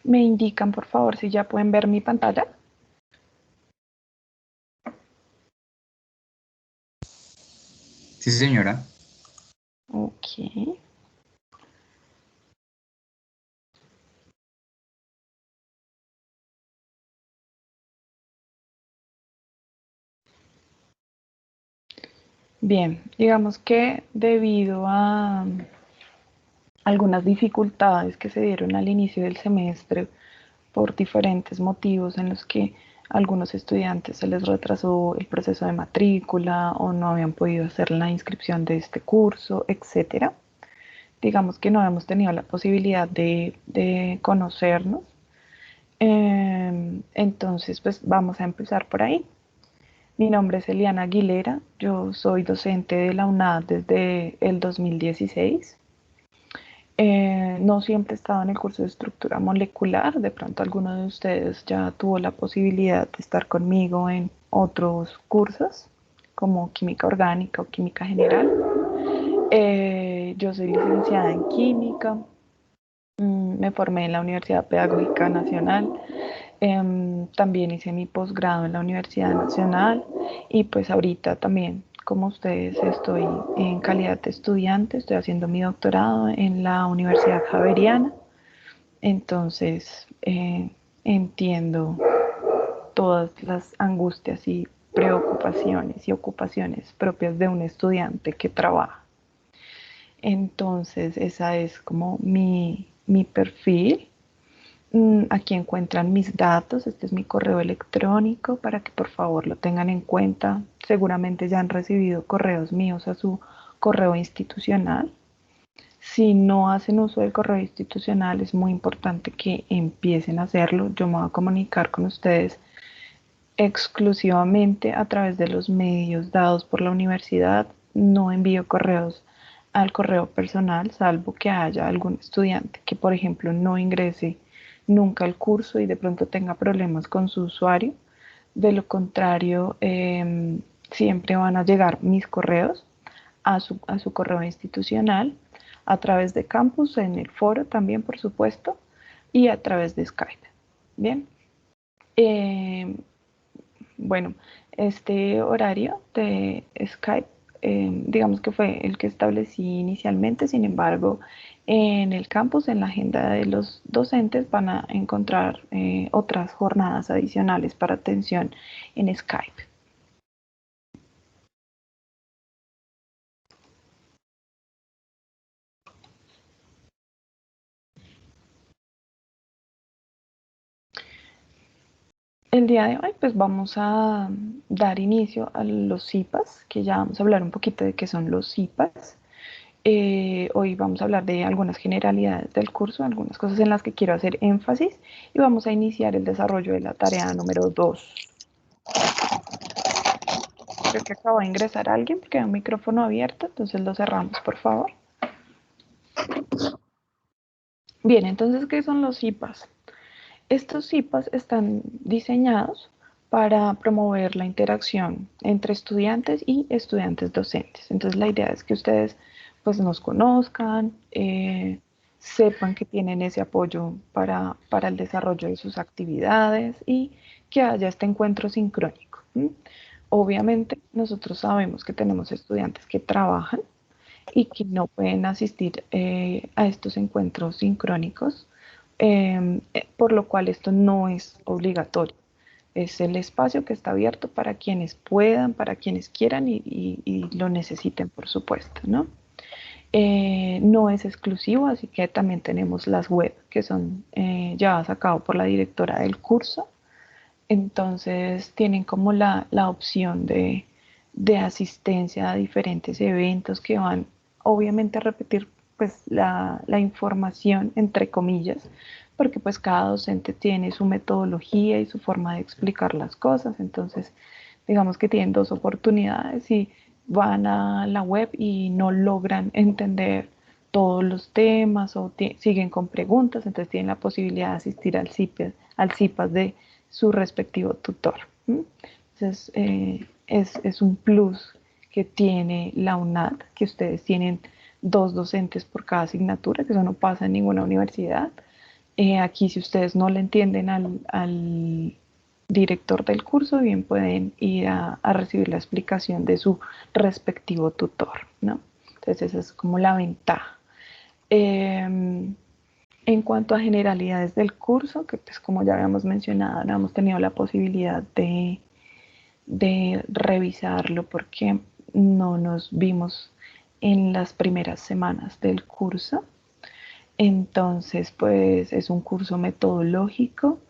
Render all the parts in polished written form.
¿Me indican, por favor, si ya pueden ver mi pantalla? Sí, señora. Ok. Bien, digamos que debido a algunas dificultades que se dieron al inicio del semestre por diferentes motivos en los que a algunos estudiantes se les retrasó el proceso de matrícula o no habían podido hacer la inscripción de este curso, etcétera. Digamos que no hemos tenido la posibilidad de conocernos. Entonces, pues vamos a empezar por ahí. Mi nombre es Eliana Aguilera, yo soy docente de la UNAD desde el 2016. No siempre he estado en el curso de estructura molecular, de pronto alguno de ustedes ya tuvo la posibilidad de estar conmigo en otros cursos, como química orgánica o química general. Yo soy licenciada en química, me formé en la Universidad Pedagógica Nacional, también hice mi posgrado en la Universidad Nacional y pues ahorita también, como ustedes, estoy en calidad de estudiante, estoy haciendo mi doctorado en la Universidad Javeriana. Entonces, entiendo todas las angustias y preocupaciones y ocupaciones propias de un estudiante que trabaja. Entonces, esa es como mi perfil. Aquí encuentran mis datos, este es mi correo electrónico para que por favor lo tengan en cuenta. Seguramente ya han recibido correos míos a su correo institucional. Si no hacen uso del correo institucional, es muy importante que empiecen a hacerlo. Yo me voy a comunicar con ustedes exclusivamente a través de los medios dados por la universidad. No envío correos al correo personal, salvo que haya algún estudiante que, por ejemplo, no ingrese nunca al curso y de pronto tenga problemas con su usuario. De lo contrario, siempre van a llegar mis correos a su correo institucional, a través de Campus, en el foro también, por supuesto, y a través de Skype. Bien. Eh, bueno, este horario de Skype, digamos que fue el que establecí inicialmente. Sin embargo, en el campus, en la agenda de los docentes, van a encontrar otras jornadas adicionales para atención en Skype. El día de hoy pues vamos a dar inicio a los CIPAS, que ya vamos a hablar un poquito de qué son los CIPAS. Hoy vamos a hablar de algunas generalidades del curso, algunas cosas en las que quiero hacer énfasis y vamos a iniciar el desarrollo de la tarea número 2. Creo que acaba de ingresar alguien porque hay un micrófono abierto, entonces lo cerramos, por favor. Bien, entonces, ¿qué son los CIPAS? Estos CIPAS están diseñados para promover la interacción entre estudiantes y estudiantes docentes. Entonces la idea es que ustedes pues nos conozcan, sepan que tienen ese apoyo para el desarrollo de sus actividades y que haya este encuentro sincrónico. Obviamente nosotros sabemos que tenemos estudiantes que trabajan y que no pueden asistir a estos encuentros sincrónicos, por lo cual esto no es obligatorio. Es el espacio que está abierto para quienes puedan, para quienes quieran y lo necesiten, por supuesto, ¿no? No es exclusivo, así que también tenemos las web que son llevadas a cabo por la directora del curso. Entonces tienen como la opción de asistencia a diferentes eventos que van obviamente a repetir pues la información entre comillas, porque pues cada docente tiene su metodología y su forma de explicar las cosas. Entonces digamos que tienen dos oportunidades y van a la web y no logran entender todos los temas o siguen con preguntas, entonces tienen la posibilidad de asistir al CIPAS de su respectivo tutor. Entonces, es un plus que tiene la UNAD, que ustedes tienen dos docentes por cada asignatura, que eso no pasa en ninguna universidad. Aquí, si ustedes no le entienden al director del curso, bien pueden ir a recibir la explicación de su respectivo tutor, ¿no? Entonces, esa es como la ventaja. En cuanto a generalidades del curso, que pues como ya habíamos mencionado, no hemos tenido la posibilidad de revisarlo porque no nos vimos en las primeras semanas del curso. Entonces, pues es un curso metodológico.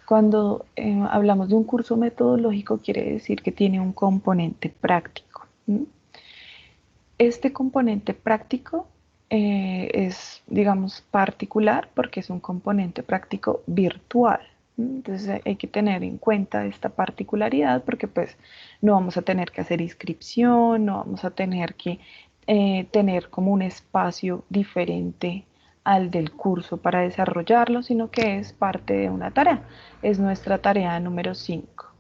Cuando hablamos de un curso metodológico, quiere decir que tiene un componente práctico. Este componente práctico es, digamos, particular porque es un componente práctico virtual. Entonces hay que tener en cuenta esta particularidad porque pues no vamos a tener que hacer inscripción, no vamos a tener que tener como un espacio diferente al del curso para desarrollarlo, sino que es parte de una tarea. Es nuestra tarea número 5.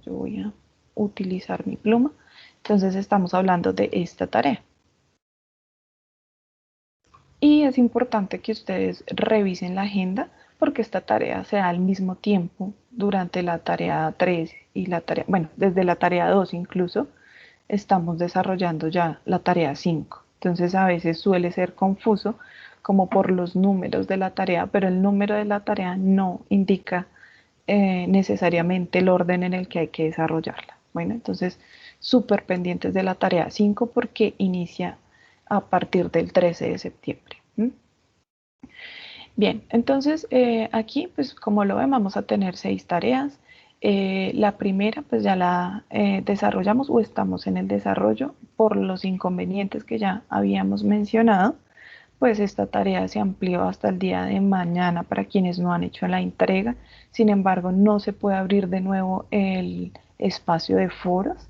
Yo voy a utilizar mi pluma. Entonces estamos hablando de esta tarea. Y es importante que ustedes revisen la agenda porque esta tarea se da al mismo tiempo durante la tarea 3 y la tarea, bueno, desde la tarea 2 incluso, estamos desarrollando ya la tarea 5. Entonces a veces suele ser confuso como por los números de la tarea, pero el número de la tarea no indica necesariamente el orden en el que hay que desarrollarla. Bueno, entonces súper pendientes de la tarea 5 porque inicia a partir del 13 de septiembre. Bien, entonces aquí, pues como lo ven, vamos a tener 6 tareas. La primera, pues ya la desarrollamos o estamos en el desarrollo por los inconvenientes que ya habíamos mencionado. Pues esta tarea se amplió hasta el día de mañana para quienes no han hecho la entrega. Sin embargo, no se puede abrir de nuevo el espacio de foros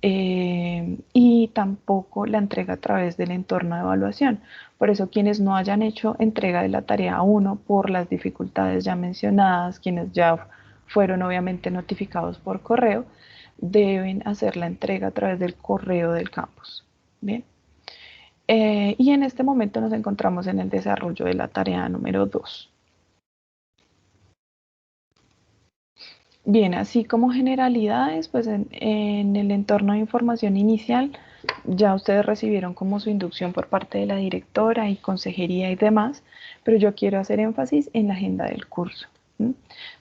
y tampoco la entrega a través del entorno de evaluación. Por eso quienes no hayan hecho entrega de la tarea 1 por las dificultades ya mencionadas, quienes ya fueron obviamente notificados por correo, deben hacer la entrega a través del correo del campus. Bien. Y en este momento nos encontramos en el desarrollo de la tarea número 2. Bien, así como generalidades, pues en el entorno de información inicial ya ustedes recibieron como su inducción por parte de la directora y consejería y demás, pero yo quiero hacer énfasis en la agenda del curso.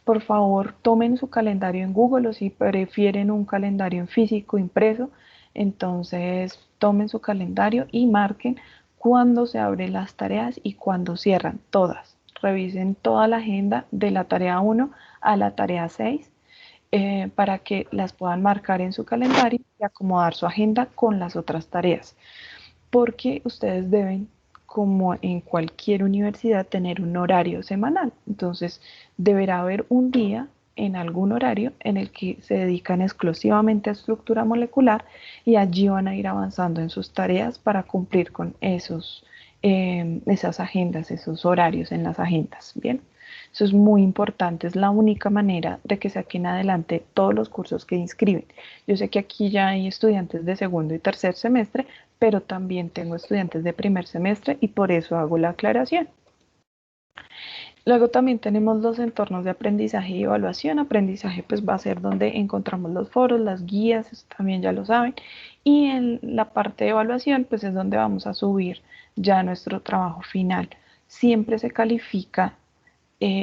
Por favor, tomen su calendario en Google o si prefieren un calendario en físico impreso, entonces tomen su calendario y marquen cuándo se abren las tareas y cuándo cierran todas. Revisen toda la agenda de la tarea 1 a la tarea 6 para que las puedan marcar en su calendario y acomodar su agenda con las otras tareas. Porque ustedes deben, como en cualquier universidad, tener un horario semanal. Entonces, deberá haber un día en algún horario en el que se dedican exclusivamente a estructura molecular y allí van a ir avanzando en sus tareas para cumplir con esas agendas, esos horarios en las agendas. Bien. Eso es muy importante, es la única manera de que saquen adelante todos los cursos que inscriben. Yo sé que aquí ya hay estudiantes de segundo y tercer semestre, pero también tengo estudiantes de primer semestre y por eso hago la aclaración. Luego también tenemos los entornos de aprendizaje y evaluación. Aprendizaje pues va a ser donde encontramos los foros, las guías, eso también ya lo saben. Y en la parte de evaluación pues es donde vamos a subir ya nuestro trabajo final. Siempre se califica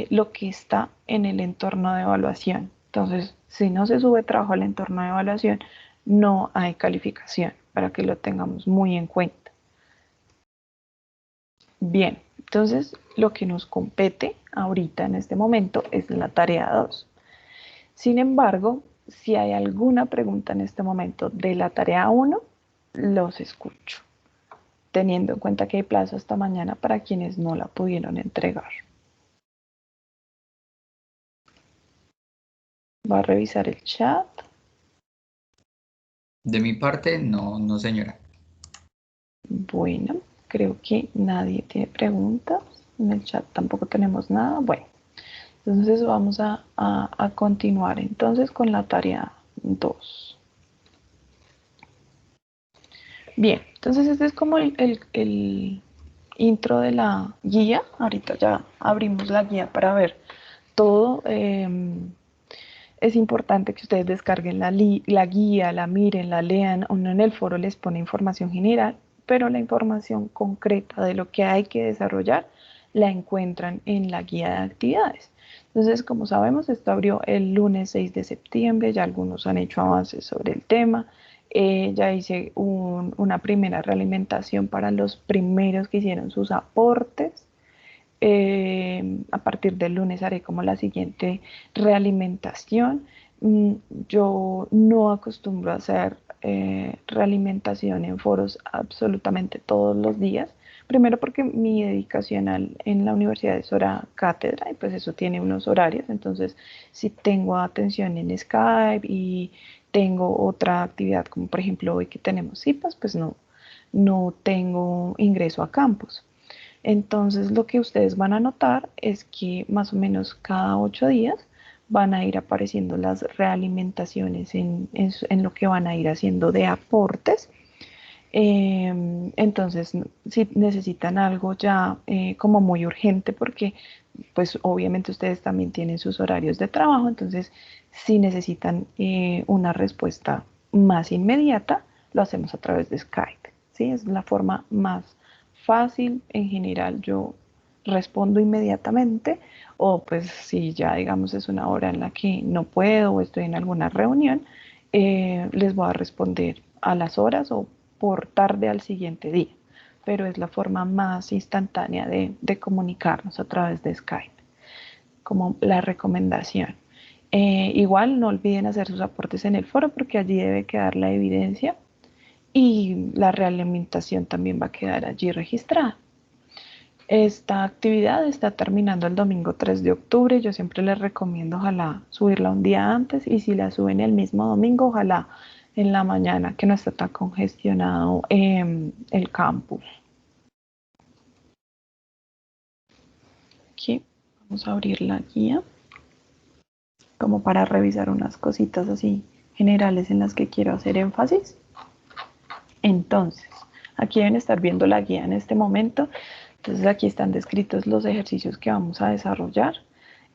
lo que está en el entorno de evaluación. Entonces, si no se sube trabajo al entorno de evaluación, no hay calificación, para que lo tengamos muy en cuenta. Bien, entonces lo que nos compete ahorita en este momento es la tarea 2. Sin embargo, si hay alguna pregunta en este momento de la tarea 1, los escucho, teniendo en cuenta que hay plazo hasta mañana para quienes no la pudieron entregar. Va a revisar el chat. De mi parte, no, no señora. Bueno, creo que nadie tiene preguntas. En el chat tampoco tenemos nada. Bueno, entonces vamos a continuar entonces con la tarea 2. Bien, entonces este es como el intro de la guía. Ahorita ya abrimos la guía para ver todo. Es importante que ustedes descarguen la guía, la miren, la lean. Uno en el foro les pone información general, pero la información concreta de lo que hay que desarrollar la encuentran en la guía de actividades. Entonces, como sabemos, esto abrió el lunes 6 de septiembre, ya algunos han hecho avances sobre el tema. Ya hice una primera realimentación para los primeros que hicieron sus aportes. A partir del lunes haré como la siguiente realimentación. Yo no acostumbro a hacer realimentación en foros absolutamente todos los días. Primero porque mi dedicación en la universidad es hora cátedra y pues eso tiene unos horarios. Entonces, si tengo atención en Skype y tengo otra actividad como por ejemplo hoy que tenemos CIPAS, pues no tengo ingreso a campus. Entonces lo que ustedes van a notar es que más o menos cada 8 días van a ir apareciendo las realimentaciones en lo que van a ir haciendo de aportes. Entonces, si necesitan algo ya como muy urgente, porque pues obviamente ustedes también tienen sus horarios de trabajo, entonces si necesitan una respuesta más inmediata, lo hacemos a través de Skype. ¿Sí? Es la forma más fácil. En general yo respondo inmediatamente, o pues si ya digamos es una hora en la que no puedo o estoy en alguna reunión, les voy a responder a las horas o por tarde al siguiente día, pero es la forma más instantánea de comunicarnos a través de Skype, como la recomendación. Igual no olviden hacer sus aportes en el foro porque allí debe quedar la evidencia y la realimentación también va a quedar allí registrada. Esta actividad está terminando el domingo 3 de octubre. Yo siempre les recomiendo ojalá subirla un día antes y si la suben el mismo domingo, ojalá en la mañana que no está tan congestionado el campus. Aquí vamos a abrir la guía como para revisar unas cositas así generales en las que quiero hacer énfasis. Entonces, aquí deben estar viendo la guía en este momento. Entonces aquí están descritos los ejercicios que vamos a desarrollar.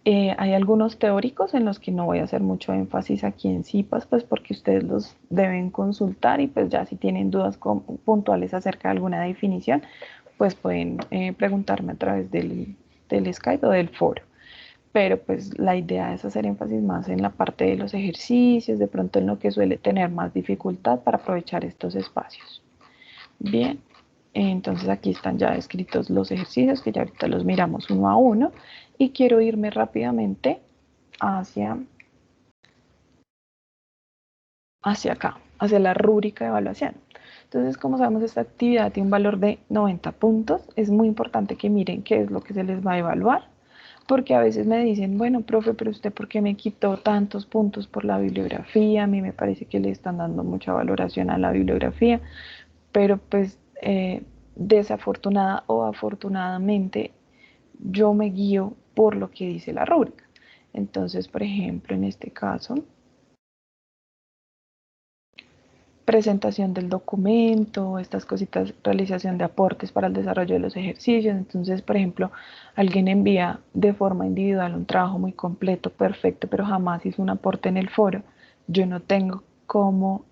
Hay algunos teóricos en los que no voy a hacer mucho énfasis aquí en CIPAS, pues porque ustedes los deben consultar y pues ya si tienen dudas puntuales acerca de alguna definición, pues pueden preguntarme a través del Skype o del foro. Pero pues la idea es hacer énfasis más en la parte de los ejercicios, de pronto en lo que suele tener más dificultad para aprovechar estos espacios. Bien, entonces aquí están ya escritos los ejercicios que ya ahorita los miramos uno a uno y quiero irme rápidamente hacia, hacia acá, hacia la rúbrica de evaluación. Entonces, como sabemos, esta actividad tiene un valor de 90 puntos. Es muy importante que miren qué es lo que se les va a evaluar, porque a veces me dicen, bueno, profe, pero usted ¿por qué me quitó tantos puntos por la bibliografía? A mí me parece que le están dando mucha valoración a la bibliografía, pero pues desafortunada o afortunadamente yo me guío por lo que dice la rúbrica. Entonces, por ejemplo, en este caso, presentación del documento, estas cositas, realización de aportes para el desarrollo de los ejercicios. Entonces, por ejemplo, alguien envía de forma individual un trabajo muy completo, perfecto, pero jamás hizo un aporte en el foro. Yo no tengo cómo,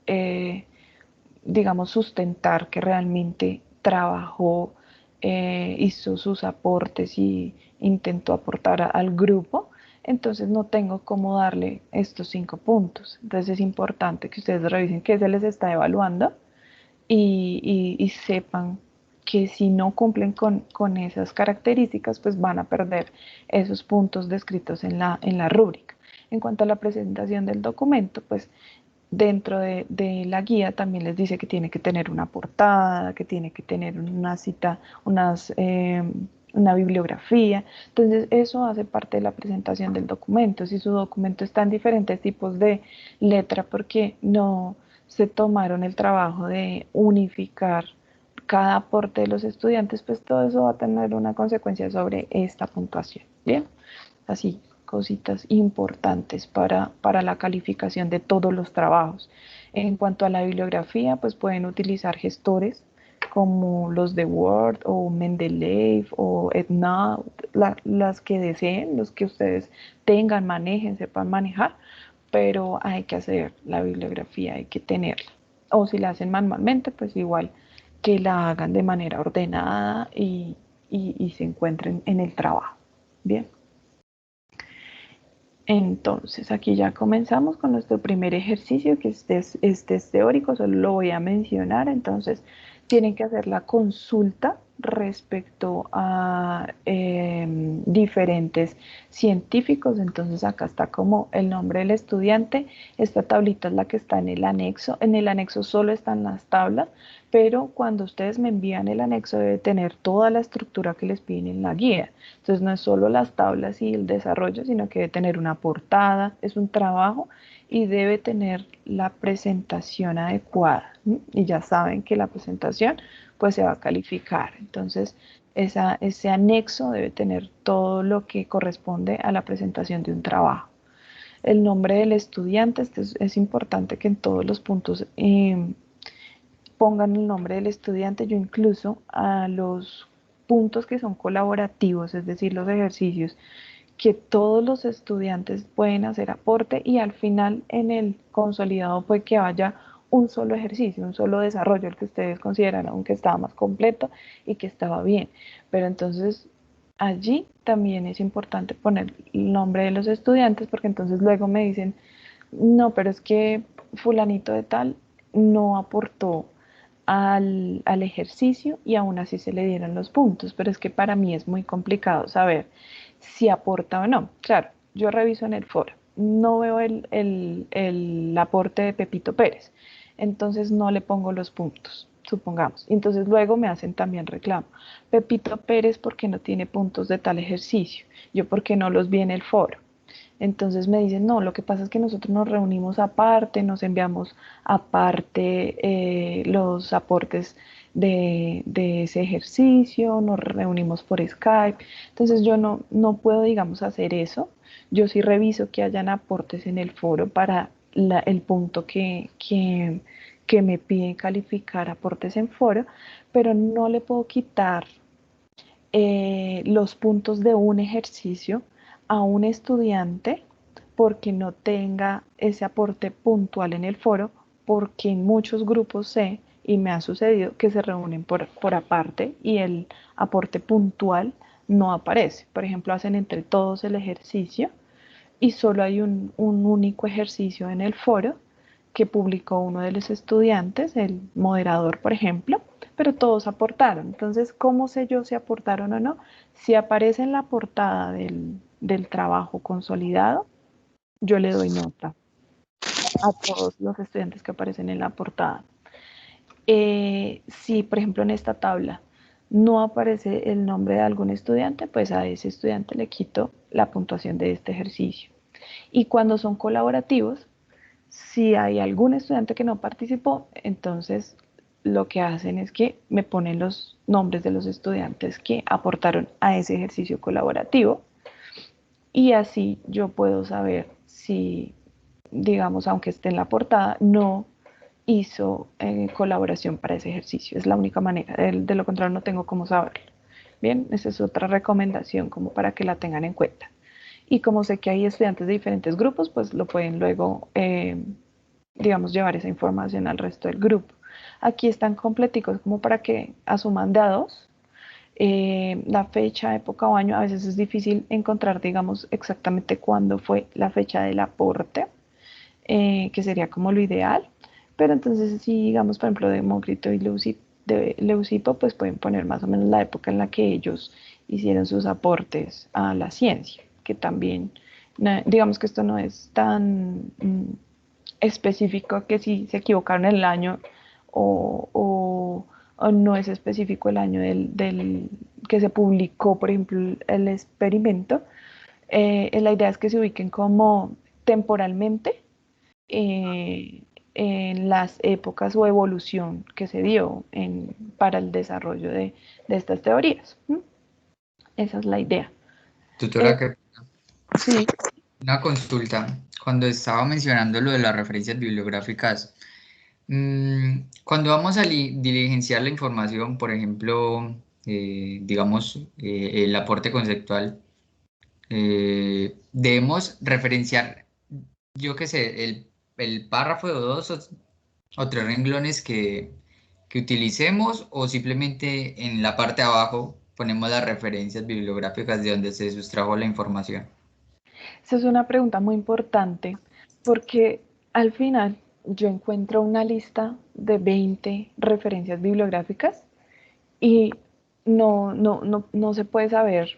digamos, sustentar que realmente trabajó, hizo sus aportes y intentó aportar al grupo. Entonces no tengo cómo darle estos 5 puntos. Entonces es importante que ustedes revisen qué se les está evaluando y sepan que si no cumplen con esas características, pues van a perder esos puntos descritos en la rúbrica. En cuanto a la presentación del documento, pues dentro de la guía también les dice que tiene que tener una portada, que tiene que tener una cita, una bibliografía. Entonces eso hace parte de la presentación del documento. Si su documento está en diferentes tipos de letra porque no se tomaron el trabajo de unificar cada aporte de los estudiantes, pues todo eso va a tener una consecuencia sobre esta puntuación. Bien, así cositas importantes para la calificación de todos los trabajos. En cuanto a la bibliografía, pues pueden utilizar gestores como los de Word o Mendeley o Edna, las que deseen, los que ustedes tengan, manejen, sepan manejar, pero hay que hacer la bibliografía, hay que tenerla. O si la hacen manualmente, pues igual que la hagan de manera ordenada y se encuentren en el trabajo. Bien. Entonces, aquí ya comenzamos con nuestro primer ejercicio, que este es teórico, solo lo voy a mencionar. Entonces, tienen que hacer la consulta respecto a diferentes científicos. Entonces, acá está como el nombre del estudiante. Esta tablita es la que está en el anexo. En el anexo solo están las tablas, pero cuando ustedes me envían el anexo debe tener toda la estructura que les piden en la guía. Entonces no es solo las tablas y el desarrollo, sino que debe tener una portada, es un trabajo y debe tener la presentación adecuada. Y ya saben que la presentación pues se va a calificar. Entonces ese anexo debe tener todo lo que corresponde a la presentación de un trabajo. El nombre del estudiante, es importante que en todos los puntos pongan el nombre del estudiante. Yo incluso a los puntos que son colaborativos, es decir, los ejercicios que todos los estudiantes pueden hacer aporte y al final en el consolidado puede que haya un solo ejercicio, un solo desarrollo, el que ustedes consideraron que estaba más completo y que estaba bien. Pero entonces allí también es importante poner el nombre de los estudiantes porque entonces luego me dicen, no, pero es que fulanito de tal no aportó al ejercicio y aún así se le dieron los puntos, pero es que para mí es muy complicado saber si aporta o no. Claro, yo reviso en el foro, no veo el aporte de Pepito Pérez, entonces no le pongo los puntos, supongamos. Entonces luego me hacen también reclamo. Pepito Pérez, ¿por qué no tiene puntos de tal ejercicio? Yo, ¿por qué no los vi en el foro? Entonces me dicen, no, lo que pasa es que nosotros nos reunimos aparte, nos enviamos aparte los aportes de ese ejercicio, nos reunimos por Skype. Entonces yo no puedo, digamos, hacer eso. Yo sí reviso que hayan aportes en el foro para el punto que me piden calificar aportes en foro, pero no le puedo quitar los puntos de un ejercicio a un estudiante porque no tenga ese aporte puntual en el foro, porque en muchos grupos sé y me ha sucedido que se reúnen por aparte y el aporte puntual no aparece. Por ejemplo, hacen entre todos el ejercicio y solo hay un único ejercicio en el foro que publicó uno de los estudiantes, el moderador, por ejemplo, pero todos aportaron. Entonces, ¿cómo sé yo si aportaron o no? Si aparece en la portada del trabajo consolidado, yo le doy nota a todos los estudiantes que aparecen en la portada. Si, por ejemplo, en esta tabla no aparece el nombre de algún estudiante, pues a ese estudiante le quito la puntuación de este ejercicio. Y cuando son colaborativos, si hay algún estudiante que no participó, entonces lo que hacen es que me ponen los nombres de los estudiantes que aportaron a ese ejercicio colaborativo y así yo puedo saber si, digamos, aunque esté en la portada, no hizo colaboración para ese ejercicio. Es la única manera, de lo contrario no tengo cómo saberlo. Bien, esa es otra recomendación como para que la tengan en cuenta. Y como sé que hay estudiantes de diferentes grupos, pues lo pueden luego, digamos, llevar esa información al resto del grupo. Aquí están completicos como para que asuman de a dos. La fecha, época o año, a veces es difícil encontrar, digamos, exactamente cuándo fue la fecha del aporte, que sería como lo ideal. Pero entonces, si digamos, por ejemplo, Demócrito y Leucipo, pues pueden poner más o menos la época en la que ellos hicieron sus aportes a la ciencia, que también, digamos que esto no es tan específico que si se equivocaron en el año o no es específico el año que se publicó, por ejemplo, el experimento. La idea es que se ubiquen como temporalmente eh, en las épocas o evolución que se dio para el desarrollo de estas teorías. Esa es la idea. Tutora, que Sí, una consulta. Cuando estaba mencionando lo de las referencias bibliográficas, Cuando vamos a diligenciar la información, por ejemplo, digamos, el aporte conceptual, debemos referenciar, yo qué sé, el párrafo de dos o tres renglones que utilicemos o simplemente en la parte de abajo ponemos las referencias bibliográficas de donde se sustrajo la información. Esa es una pregunta muy importante porque al final yo encuentro una lista de 20 referencias bibliográficas y no se puede saber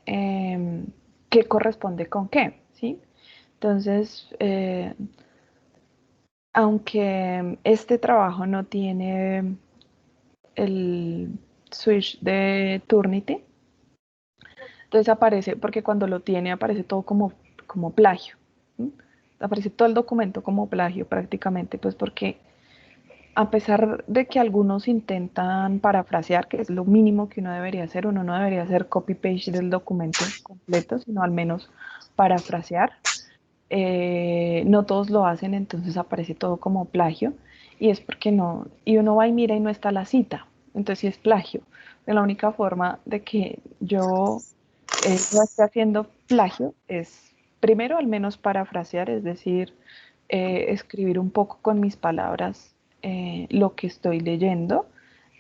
qué corresponde con qué, ¿sí? Entonces, aunque este trabajo no tiene el switch de Turnitin, entonces aparece, porque cuando lo tiene aparece todo como plagio. ¿Sí? Aparece todo el documento como plagio prácticamente, pues porque a pesar de que algunos intentan parafrasear, que es lo mínimo que uno debería hacer, uno no debería hacer copy-paste del documento completo, sino al menos parafrasear. No todos lo hacen, entonces aparece todo como plagio, y es porque no, y uno va y mira y no está la cita, entonces sí es plagio. De la única forma de que yo no esté haciendo plagio es, primero, al menos parafrasear, es decir, escribir un poco con mis palabras lo que estoy leyendo,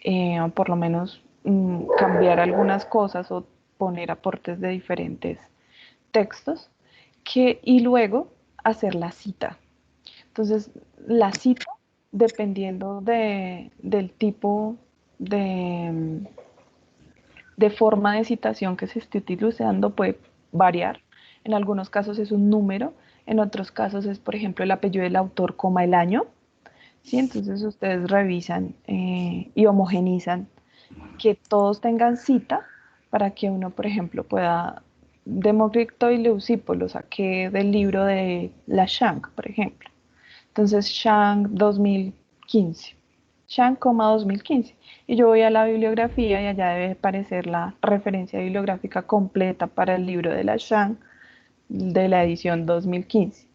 o por lo menos cambiar algunas cosas o poner aportes de diferentes textos, y luego hacer la cita. Entonces, la cita, dependiendo del tipo de, de forma de citación que se esté utilizando, puede variar. En algunos casos es un número, en otros casos es, por ejemplo, el apellido del autor, coma el año. ¿Sí? Entonces ustedes revisan y homogenizan que todos tengan cita para que uno, por ejemplo, pueda... Demócrito y Leucipo lo saqué del libro de la Shank, por ejemplo. Entonces, Shank 2015. Shank, 2015. Y yo voy a la bibliografía y allá debe aparecer la referencia bibliográfica completa para el libro de la Shank de la edición 2015.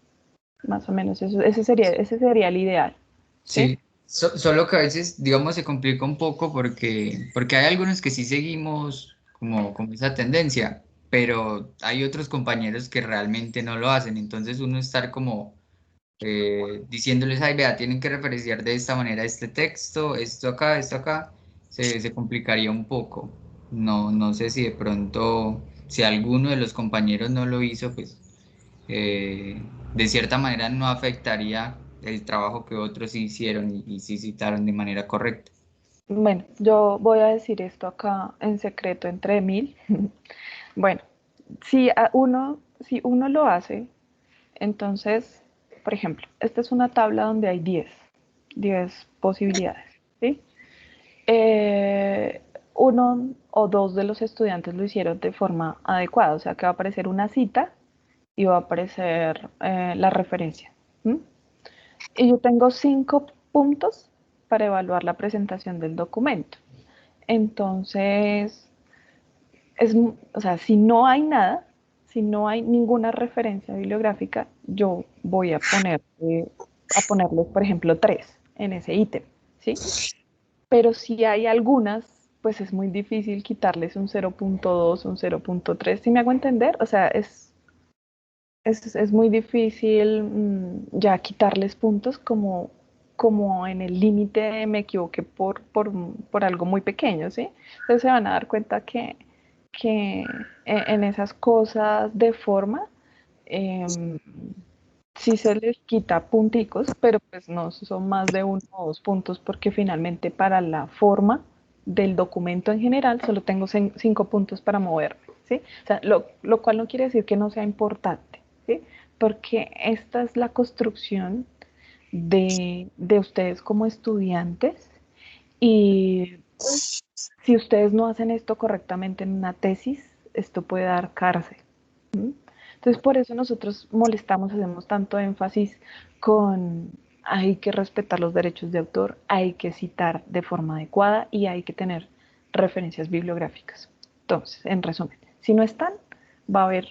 Más o menos eso, ese sería el ideal. ¿Sí? Sí, solo que a veces, digamos, se complica un poco porque hay algunos que sí seguimos como esa tendencia, pero hay otros compañeros que realmente no lo hacen. Entonces uno estar como diciéndoles, ay, vea, tienen que referenciar de esta manera este texto, esto acá, se complicaría un poco. No sé si de pronto, si alguno de los compañeros no lo hizo, pues de cierta manera no afectaría el trabajo que otros sí hicieron y sí citaron de manera correcta. Bueno, yo voy a decir esto acá en secreto entre mil. Bueno, si uno lo hace, entonces, por ejemplo, esta es una tabla donde hay 10 posibilidades, ¿sí? Uno o dos de los estudiantes lo hicieron de forma adecuada, o sea que va a aparecer una cita y va a aparecer la referencia. ¿Sí? Y yo tengo 5 puntos para evaluar la presentación del documento. Entonces, o sea, si no hay nada, si no hay ninguna referencia bibliográfica, yo voy a ponerles, por ejemplo, 3 en ese ítem, ¿sí? Pero si hay algunas, pues es muy difícil quitarles un 0.2, un 0.3, ¿sí me hago entender? O sea, es muy difícil ya quitarles puntos como en el límite me equivoqué por algo muy pequeño, ¿sí? Entonces se van a dar cuenta que en esas cosas de forma eh, sí se les quita punticos, pero pues no son más de 1 o 2 puntos porque finalmente para la forma del documento en general solo tengo 5 puntos para moverme, ¿sí? O sea, lo cual no quiere decir que no sea importante, ¿sí? Porque esta es la construcción de ustedes como estudiantes y si ustedes no hacen esto correctamente en una tesis, esto puede dar cárcel. ¿Mm? Entonces, por eso nosotros molestamos, hacemos tanto énfasis con hay que respetar los derechos de autor, hay que citar de forma adecuada y hay que tener referencias bibliográficas. Entonces, en resumen, si no están, va a haber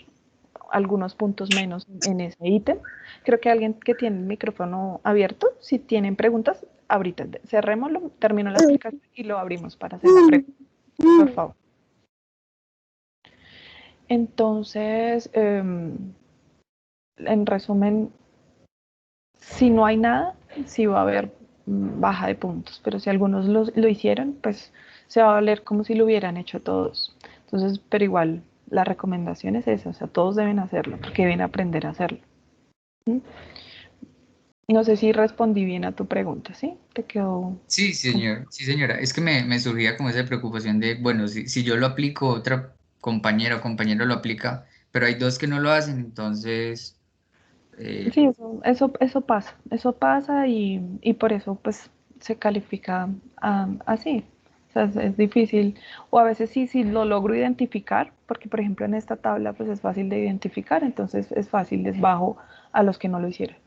algunos puntos menos en ese ítem. Creo que alguien que tiene el micrófono abierto, si tienen preguntas, ahorita cerrémoslo, termino la explicación y lo abrimos para hacer la pregunta, por favor. Entonces, en resumen, si no hay nada, sí va a haber baja de puntos, pero si algunos lo hicieron, pues se va a valer como si lo hubieran hecho todos. Entonces, pero igual, la recomendación es esa, o sea, todos deben hacerlo, porque deben aprender a hacerlo. ¿Mm? No sé si respondí bien a tu pregunta, ¿sí? ¿Te quedó? Sí, señor, sí, señora. Es que me surgía como esa preocupación de, bueno, si yo lo aplico, otra compañera o compañero lo aplica, pero hay dos que no lo hacen, entonces, Sí, eso pasa y por eso pues se califica así. O sea, es difícil, o a veces sí lo logro identificar, porque por ejemplo en esta tabla pues es fácil de identificar, entonces es fácil, les bajo a los que no lo hicieron,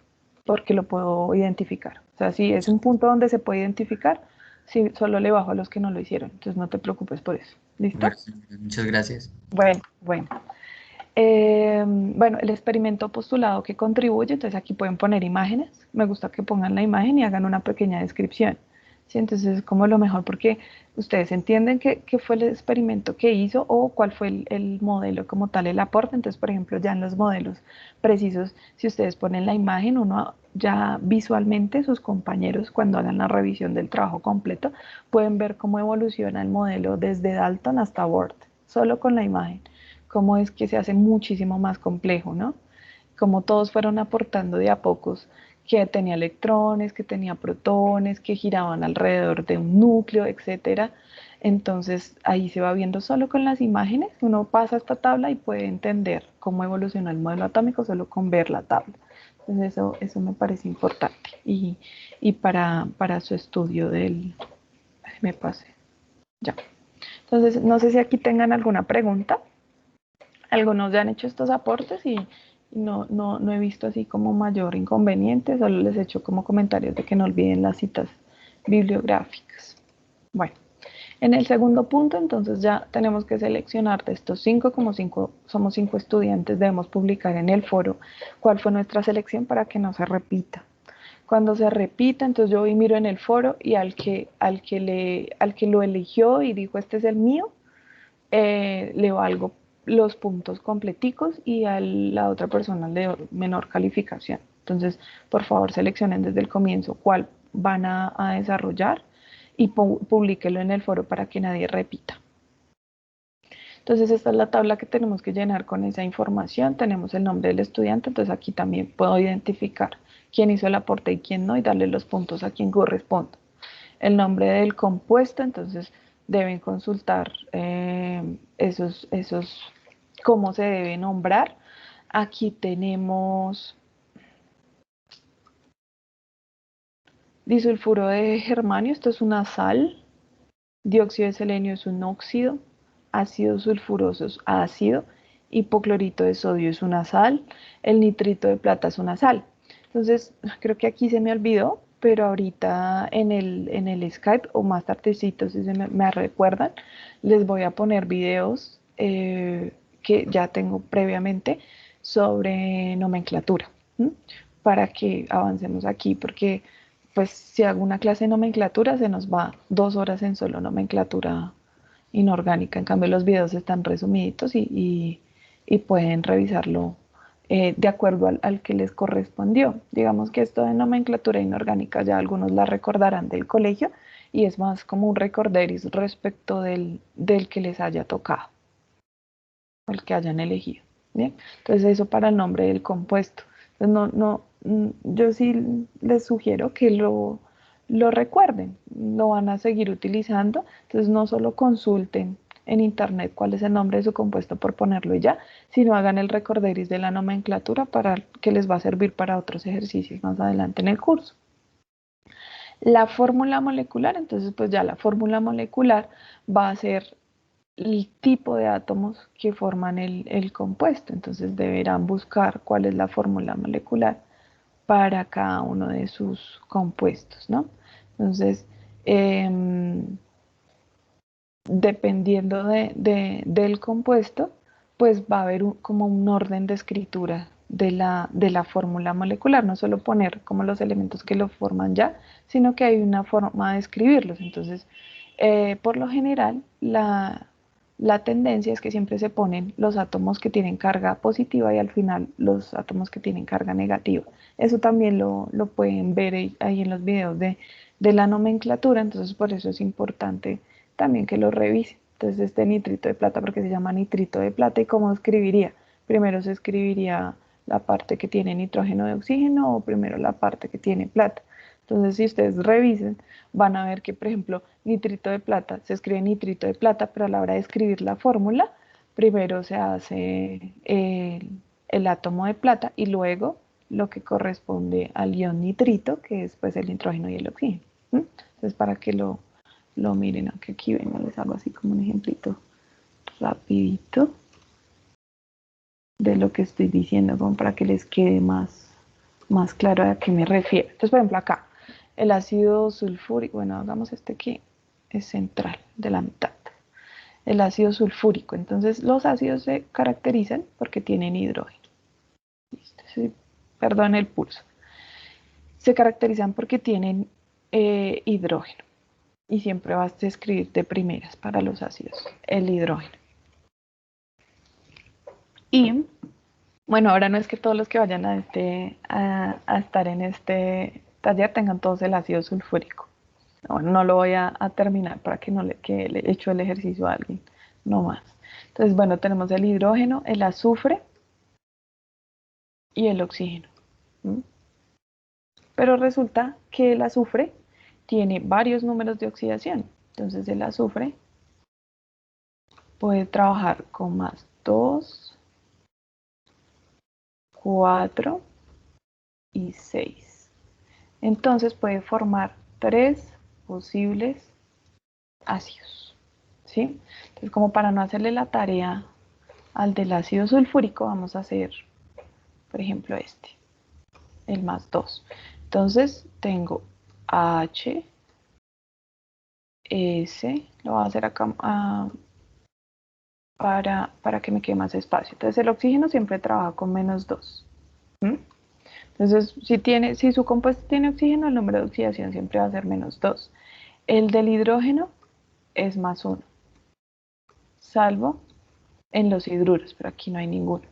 porque lo puedo identificar. O sea, si es un punto donde se puede identificar, sí, solo le bajo a los que no lo hicieron, entonces no te preocupes por eso. ¿Listo? bueno, señora, muchas gracias. Bueno. Bueno, el experimento postulado que contribuye, entonces aquí pueden poner imágenes. Me gusta que pongan la imagen y hagan una pequeña descripción. ¿Sí? Entonces es como lo mejor porque ustedes entienden qué fue el experimento que hizo o cuál fue el modelo como tal, el aporte. Entonces, por ejemplo, ya en los modelos precisos, si ustedes ponen la imagen, uno ya visualmente, sus compañeros, cuando hagan la revisión del trabajo completo, pueden ver cómo evoluciona el modelo desde Dalton hasta Word, solo con la imagen cómo es que se hace muchísimo más complejo, ¿no? Como todos fueron aportando de a pocos, que tenía electrones, que tenía protones, que giraban alrededor de un núcleo, etcétera. Entonces ahí se va viendo solo con las imágenes, uno pasa esta tabla y puede entender cómo evolucionó el modelo atómico solo con ver la tabla. Entonces eso me parece importante y para su estudio del... Me pasé, ya. Entonces no sé si aquí tengan alguna pregunta. Algunos ya han hecho estos aportes y no he visto así como mayor inconveniente, solo les he hecho como comentarios de que no olviden las citas bibliográficas. Bueno, en el segundo punto, entonces ya tenemos que seleccionar de estos somos cinco estudiantes, debemos publicar en el foro cuál fue nuestra selección para que no se repita. Cuando se repita, entonces yo voy y miro en el foro y al que lo eligió y dijo este es el mío, le valgo los puntos completicos y a la otra persona le doy menor calificación. Entonces, por favor, seleccionen desde el comienzo cuál van a desarrollar y publíquelo en el foro para que nadie repita. Entonces, esta es la tabla que tenemos que llenar con esa información. Tenemos el nombre del estudiante, entonces aquí también puedo identificar quién hizo el aporte y quién no y darle los puntos a quien corresponda. El nombre del compuesto, entonces deben consultar cómo se debe nombrar. Aquí tenemos disulfuro de germanio, esto es una sal, dióxido de selenio es un óxido, ácido sulfuroso es ácido, hipoclorito de sodio es una sal, el nitrito de plata es una sal. Entonces, creo que aquí se me olvidó, pero ahorita en el Skype o más tardecito, si me recuerdan, les voy a poner videos que ya tengo previamente sobre nomenclatura, ¿m? Para que avancemos aquí, porque pues si hago una clase de nomenclatura se nos va 2 horas en solo nomenclatura inorgánica. En cambio los videos están resumiditos y pueden revisarlo de acuerdo al que les correspondió. Digamos que esto de nomenclatura inorgánica ya algunos la recordarán del colegio y es más como un recorderis respecto del que les haya tocado, el que hayan elegido. ¿Bien? Entonces eso para el nombre del compuesto. Entonces yo sí les sugiero que lo recuerden, lo van a seguir utilizando, entonces no solo consulten en internet cuál es el nombre de su compuesto por ponerlo y ya, sino hagan el recorderis de la nomenclatura para que les va a servir para otros ejercicios más adelante en el curso. La fórmula molecular, entonces pues ya la fórmula molecular va a ser el tipo de átomos que forman el compuesto. Entonces deberán buscar cuál es la fórmula molecular para cada uno de sus compuestos, ¿no? Entonces, dependiendo del compuesto, pues va a haber como un orden de escritura de la fórmula molecular, no solo poner como los elementos que lo forman ya, sino que hay una forma de escribirlos. Entonces, por lo general, la tendencia es que siempre se ponen los átomos que tienen carga positiva y al final los átomos que tienen carga negativa. Eso también lo pueden ver ahí en los videos de la nomenclatura, entonces por eso es importante también que lo revisen. Entonces este nitrito de plata, porque se llama nitrito de plata, ¿y cómo escribiría? Primero se escribiría la parte que tiene nitrógeno de oxígeno o primero la parte que tiene plata. Entonces, si ustedes revisen, van a ver que, por ejemplo, nitrito de plata, se escribe nitrito de plata, pero a la hora de escribir la fórmula, primero se hace el átomo de plata y luego lo que corresponde al ion nitrito, que es pues el nitrógeno y el oxígeno. Entonces, para que lo miren, aunque aquí ven, les hago así como un ejemplito rapidito de lo que estoy diciendo, como para que les quede más claro a qué me refiero. Entonces, por ejemplo, acá, el ácido sulfúrico, bueno, hagamos este aquí, es central, de la mitad. El ácido sulfúrico, entonces los ácidos se caracterizan porque tienen hidrógeno. ¿Listo? Sí, perdón el pulso. Se caracterizan porque tienen hidrógeno. Y siempre vas a escribir de primeras para los ácidos, el hidrógeno. Y bueno, ahora no es que todos los que vayan a estar en este taller tengan todos el ácido sulfúrico. Bueno, no lo voy a terminar para que no que le echo el ejercicio a alguien, no más. Entonces, bueno, tenemos el hidrógeno, el azufre y el oxígeno. ¿Mm? Pero resulta que el azufre tiene varios números de oxidación. Entonces, el azufre puede trabajar con más 2, 4 y 6. Entonces puede formar 3 posibles ácidos, ¿sí? Entonces, como para no hacerle la tarea al del ácido sulfúrico, vamos a hacer, por ejemplo, este, el más 2. Entonces, tengo H, S, lo voy a hacer acá para que me quede más espacio. Entonces, el oxígeno siempre trabaja con menos 2. Entonces, si su compuesto tiene oxígeno, el número de oxidación siempre va a ser menos 2. El del hidrógeno es más 1, salvo en los hidruros, pero aquí no hay ninguno.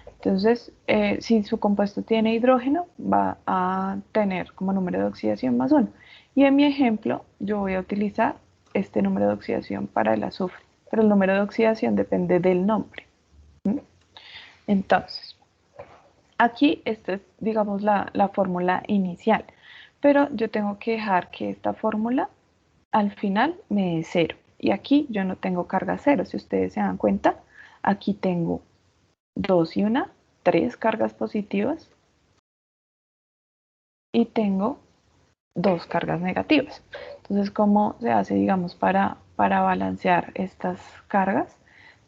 Entonces, si su compuesto tiene hidrógeno, va a tener como número de oxidación más 1. Y en mi ejemplo, yo voy a utilizar este número de oxidación para el azufre, pero el número de oxidación depende del nombre. Entonces, aquí esta es, digamos, la fórmula inicial, pero yo tengo que dejar que esta fórmula al final me dé 0. Y aquí yo no tengo carga 0, si ustedes se dan cuenta, aquí tengo 2 y 1, 3 cargas positivas y tengo 2 cargas negativas. Entonces, ¿cómo se hace, digamos, para balancear estas cargas?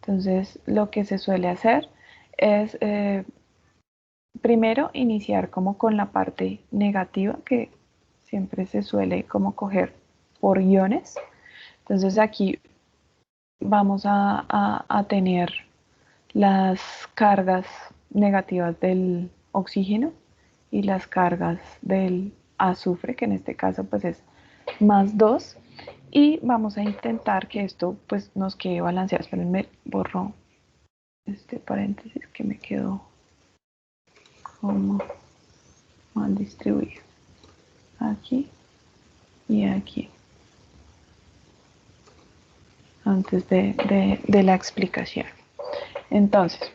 Entonces, lo que se suele hacer es primero iniciar como con la parte negativa, que siempre se suele como coger por iones. Entonces, aquí vamos a tener las cargas negativas del oxígeno y las cargas del azufre, que en este caso pues es más 2, y vamos a intentar que esto pues nos quede balanceado. Espérenme, borro este paréntesis que me quedó como mal distribuido. Aquí y aquí. Antes de la explicación. Entonces,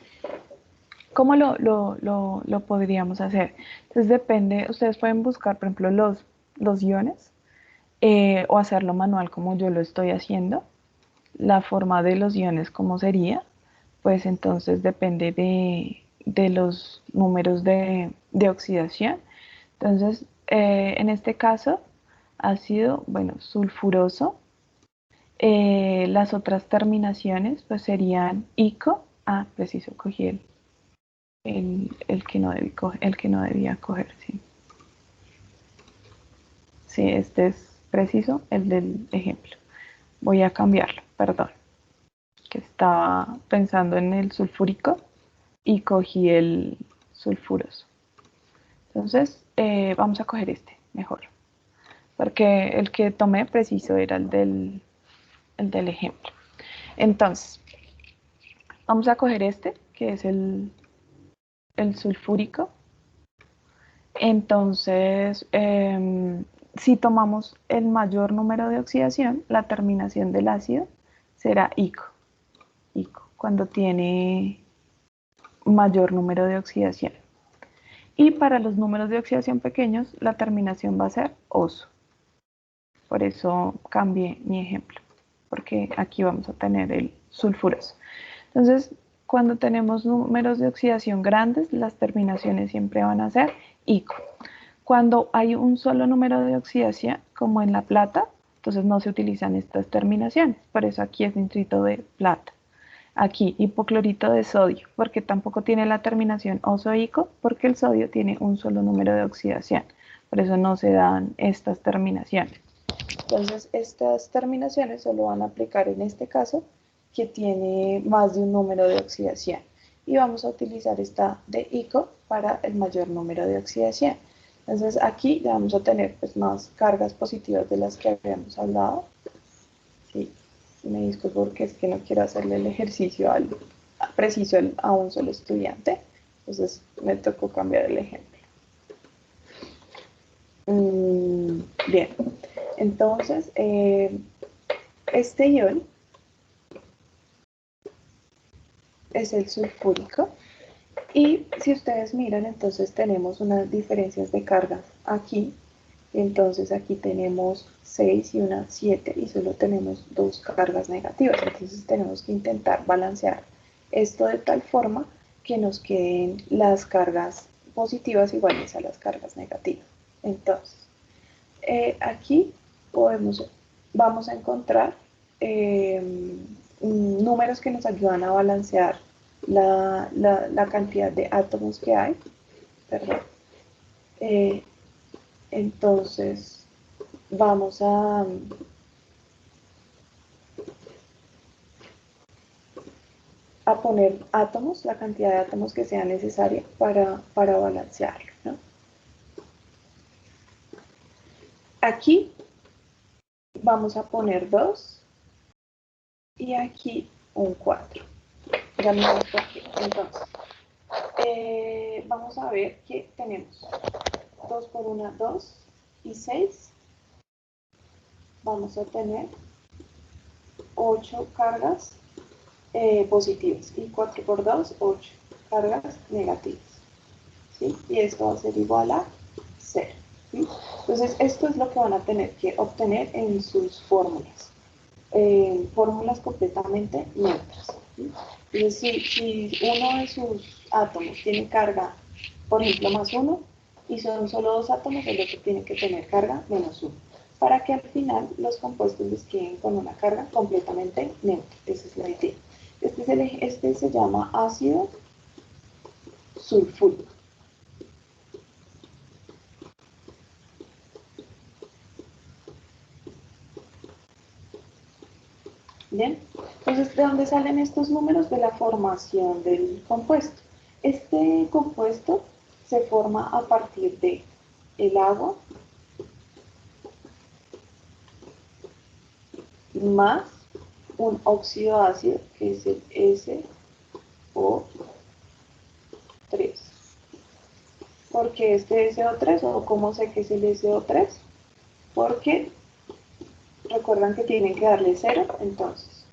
¿cómo lo podríamos hacer? Entonces depende, ustedes pueden buscar, por ejemplo, los iones o hacerlo manual como yo lo estoy haciendo. La forma de los iones, ¿cómo sería? Pues entonces depende de los números de oxidación. Entonces, en este caso, ácido, bueno, sulfuroso. Las otras terminaciones pues serían ico. Ah, preciso, cogí el que no el que no debía coger, sí. Sí, este es preciso, el del ejemplo. Voy a cambiarlo, perdón. que estaba pensando en el sulfúrico y cogí el sulfuroso. Entonces, vamos a coger este mejor, porque el que tomé preciso era el del ejemplo. Entonces, vamos a coger este, que es el sulfúrico. Entonces, si tomamos el mayor número de oxidación, la terminación del ácido será ico, cuando tiene mayor número de oxidación. Y para los números de oxidación pequeños, la terminación va a ser oso. Por eso cambié mi ejemplo, porque aquí vamos a tener el sulfuroso. Entonces, cuando tenemos números de oxidación grandes, las terminaciones siempre van a ser ico. Cuando hay un solo número de oxidación, como en la plata, entonces no se utilizan estas terminaciones. Por eso aquí es nitrito de plata. Aquí hipoclorito de sodio, porque tampoco tiene la terminación oso-ico, porque el sodio tiene un solo número de oxidación. Por eso no se dan estas terminaciones. Entonces, estas terminaciones solo van a aplicar en este caso, que tiene más de un número de oxidación. Y vamos a utilizar esta de ico para el mayor número de oxidación. Entonces, aquí ya vamos a tener pues, más cargas positivas de las que habíamos hablado. Sí, me disculpo porque es que no quiero hacerle el ejercicio preciso a un solo estudiante. Entonces, me tocó cambiar el ejemplo. Bien, entonces, este ion es el sulfúrico. Y si ustedes miran, entonces tenemos unas diferencias de cargas aquí. Entonces aquí tenemos 6 y una 7 y solo tenemos 2 cargas negativas. Entonces tenemos que intentar balancear esto de tal forma que nos queden las cargas positivas iguales a las cargas negativas. Entonces, aquí vamos a encontrar números que nos ayudan a balancear la cantidad de átomos que hay. Perdón. Entonces, vamos a poner átomos, la cantidad de átomos que sea necesaria para balancearlo, ¿no? Aquí vamos a poner 2 y aquí un 4. Ya me voy por aquí. Entonces, vamos a ver que tenemos 2 por 1, 2 y 6. Vamos a tener 8 cargas positivas y 4 por 2, 8 cargas negativas. ¿Sí? Y esto va a ser igual a 0. ¿Sí? Entonces, esto es lo que van a tener que obtener en sus fórmulas. Fórmulas completamente neutras. ¿Sí? Entonces, si uno de sus átomos tiene carga, por ejemplo, más 1, y son solo 2 átomos, el otro tiene que tener carga menos 1, para que al final los compuestos les queden con una carga completamente neutra. Esa es la idea. Este se llama ácido sulfúrico. Bien, entonces, ¿de dónde salen estos números? De la formación del compuesto. Este compuesto se forma a partir de el agua más un óxido ácido, que es el SO3. ¿Por qué este SO3? ¿O cómo sé que es el SO3? Porque recuerdan que tienen que darle 0, entonces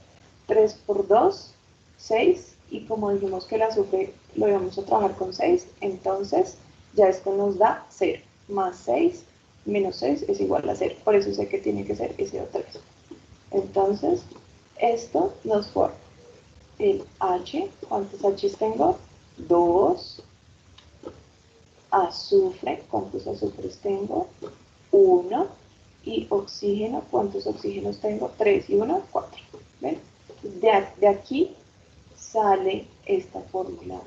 3 por 2, 6, y como dijimos que el azufre lo íbamos a trabajar con 6, entonces ya esto nos da 0, más 6 menos 6 es igual a 0, por eso sé que tiene que ser SO3. Entonces, esto nos forma el H. ¿Cuántos H tengo? 2. Azufre. ¿Cuántos azufres tengo? 1. Y oxígeno. ¿Cuántos oxígenos tengo? 3 y 1, 4. ¿Ven? De aquí sale esta fórmula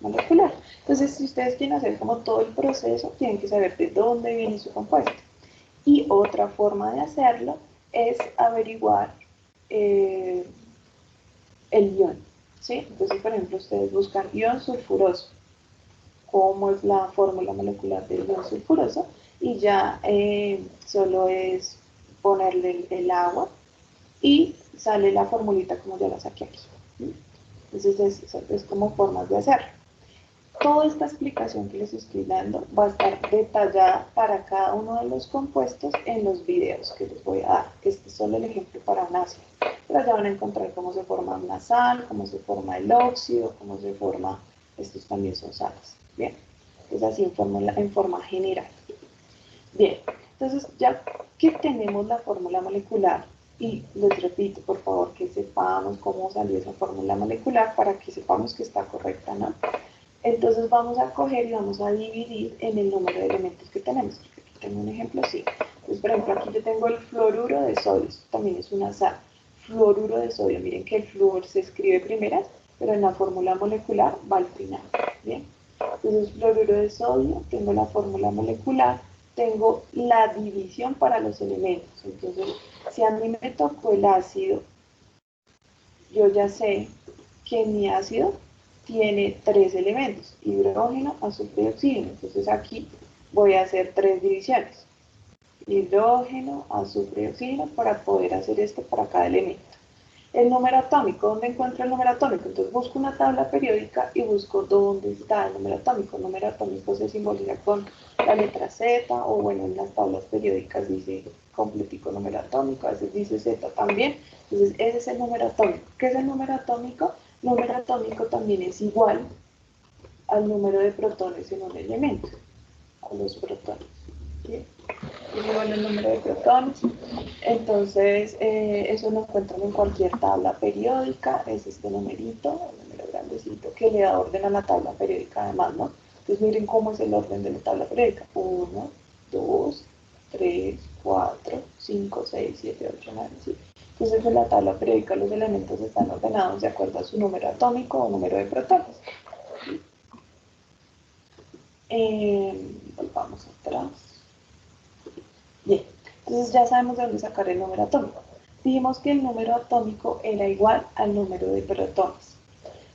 molecular. Entonces, si ustedes quieren hacer como todo el proceso, tienen que saber de dónde viene su compuesto. Y otra forma de hacerlo es averiguar el el ion, ¿sí? Entonces, por ejemplo, ustedes buscan ion sulfuroso, cómo es la fórmula molecular del ion sulfuroso, y ya solo es ponerle el agua y sale la formulita como yo la saqué aquí. Entonces es como formas de hacerlo. Toda esta explicación que les estoy dando va a estar detallada para cada uno de los compuestos en los videos que les voy a dar. Este es solo el ejemplo para un ácido. Pero ya van a encontrar cómo se forma una sal, cómo se forma el óxido, cómo se forma, estos también son sales. Bien, entonces así en forma general. Bien, entonces ya que tenemos la fórmula molecular, y les repito, por favor, que sepamos cómo salió esa fórmula molecular para que sepamos que está correcta, ¿no? Entonces vamos a coger y vamos a dividir en el número de elementos que tenemos. Aquí tengo un ejemplo así. Entonces, por ejemplo, aquí yo tengo el fluoruro de sodio, esto también es una sal. Fluoruro de sodio, miren que el flúor se escribe primero, pero en la fórmula molecular va al final. Bien, entonces fluoruro de sodio, tengo la fórmula molecular, tengo la división para los elementos. Entonces, si a mí me tocó el ácido, yo ya sé que mi ácido tiene 3 elementos, hidrógeno, azufre y oxígeno. Entonces aquí voy a hacer 3 divisiones, hidrógeno, azufre y oxígeno, para poder hacer esto para cada elemento. El número atómico, ¿dónde encuentro el número atómico? Entonces busco una tabla periódica y busco dónde está el número atómico. El número atómico se simboliza con la letra Z, o bueno, en las tablas periódicas dice completico número atómico, a veces dice Z también. Entonces ese es el número atómico. ¿Qué es el número atómico? El número atómico también es igual al número de protones en un elemento, a los protones. ¿Sí? Es igual el número de protones. Entonces, eso lo encuentran en cualquier tabla periódica, es este numerito, el número grandecito, que le da orden a la tabla periódica además, ¿no? Entonces, miren cómo es el orden de la tabla periódica. 1, 2, 3, 4, 5, 6, 7, 8, 9, 10. Entonces, en la tabla periódica los elementos están ordenados de acuerdo a su número atómico o número de protones. Volvamos atrás. Bien, entonces ya sabemos de dónde sacar el número atómico. Dijimos que el número atómico era igual al número de protones.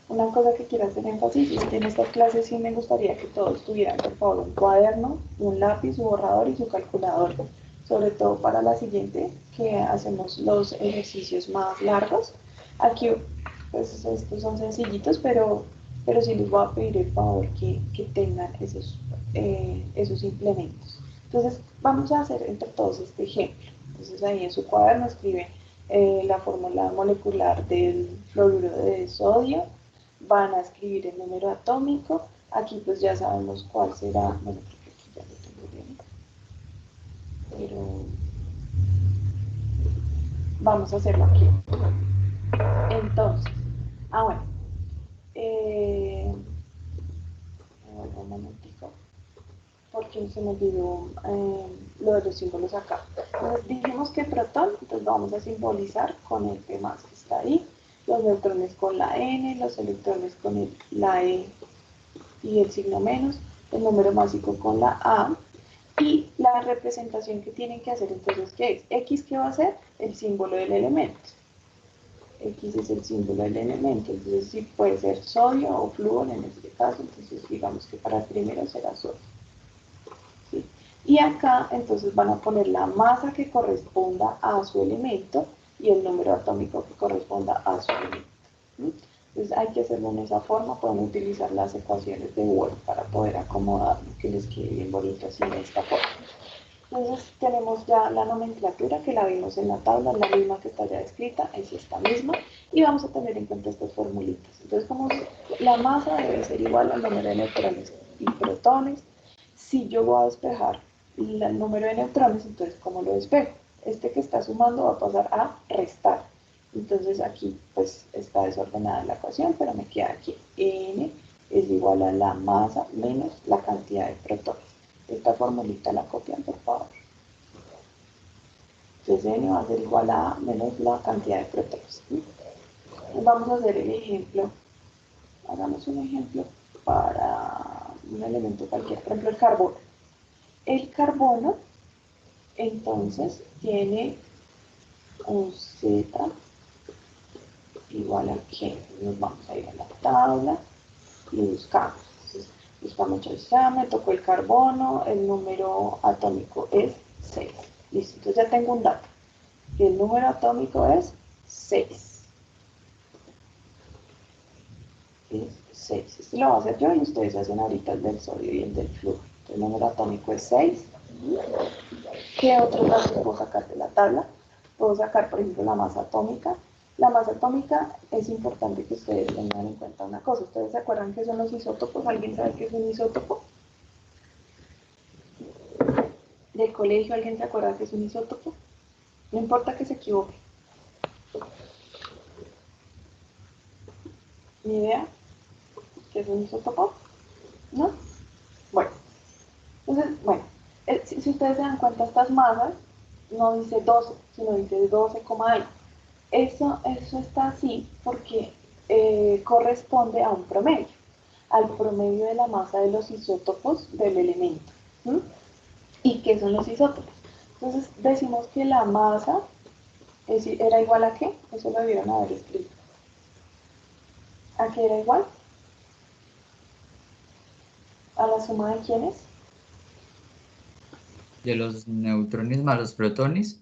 Una cosa que quiero hacer énfasis es que en esta clase sí me gustaría que todos tuvieran, por favor, un cuaderno, un lápiz, un borrador y su calculador. Sobre todo para la siguiente, que hacemos los ejercicios más largos. Aquí, pues estos son sencillitos, pero sí les voy a pedir el favor que tengan esos implementos. Entonces, vamos a hacer entre todos este ejemplo. Entonces, ahí en su cuaderno escriben la fórmula molecular del fluoruro de sodio, van a escribir el número atómico. Aquí pues ya sabemos cuál será, bueno, creo que aquí ya lo tengo bien, pero vamos a hacerlo aquí. Entonces, bueno, un momentico, porque se me olvidó lo de los símbolos acá. Entonces, dijimos que protón, entonces vamos a simbolizar con el P más que está ahí, los neutrones con la N, los electrones con la E y el signo menos, el número másico con la A, y la representación que tienen que hacer entonces, ¿qué es? X, ¿qué va a ser? El símbolo del elemento. X es el símbolo del elemento, entonces sí puede ser sodio o flúor en este caso, entonces digamos que para el primero será sodio. ¿Sí? Y acá entonces van a poner la masa que corresponda a su elemento y el número atómico que corresponda a su elemento. ¿Sí? Entonces hay que hacerlo en esa forma, pueden utilizar las ecuaciones de Word para poder acomodarlo, que les quede bien bonito así en esta forma. Entonces tenemos ya la nomenclatura que la vimos en la tabla, la misma que está ya escrita, es esta misma, y vamos a tener en cuenta estas formulitas. Entonces como la masa debe ser igual al número de neutrones y protones. Si yo voy a despejar el número de neutrones, entonces ¿cómo lo despejo? Este que está sumando va a pasar a restar. Entonces aquí pues está desordenada la ecuación, pero me queda aquí N es igual a la masa menos la cantidad de protones. Esta formulita la copian, por favor. Entonces N va a ser igual a A menos la cantidad de protones. Vamos a hacer el ejemplo. Hagamos un ejemplo para un elemento cualquiera, por ejemplo el carbono. El carbono, entonces, tiene un Z igual a qué. Nos vamos a ir a la tabla y buscamos. Entonces, buscamos ya, me tocó el carbono, el número atómico es 6. Listo, entonces ya tengo un dato. Y el número atómico es 6. Es 6. Este lo voy a hacer yo y ustedes hacen ahorita el del sodio y el del flúor. El número atómico es 6. ¿Qué otros datos puedo sacar de la tabla? Puedo sacar, por ejemplo, la masa atómica. La masa atómica es importante que ustedes tengan en cuenta una cosa. ¿Ustedes se acuerdan qué son los isótopos? ¿Alguien sabe qué es un isótopo? Del colegio, ¿alguien se acuerda qué es un isótopo? No importa que se equivoque. ¿Ni idea qué es un isótopo? ¿No? Bueno, entonces, bueno, si ustedes se dan cuenta, estas masas no dice 12, sino dice 12, algo. Eso está así porque corresponde a un promedio, al promedio de la masa de los isótopos del elemento. ¿Mm? ¿Y qué son los isótopos? Entonces decimos que la masa era igual a qué, eso lo debieron haber escrito. ¿A qué era igual? ¿A la suma de quiénes? De los neutrones más los protones.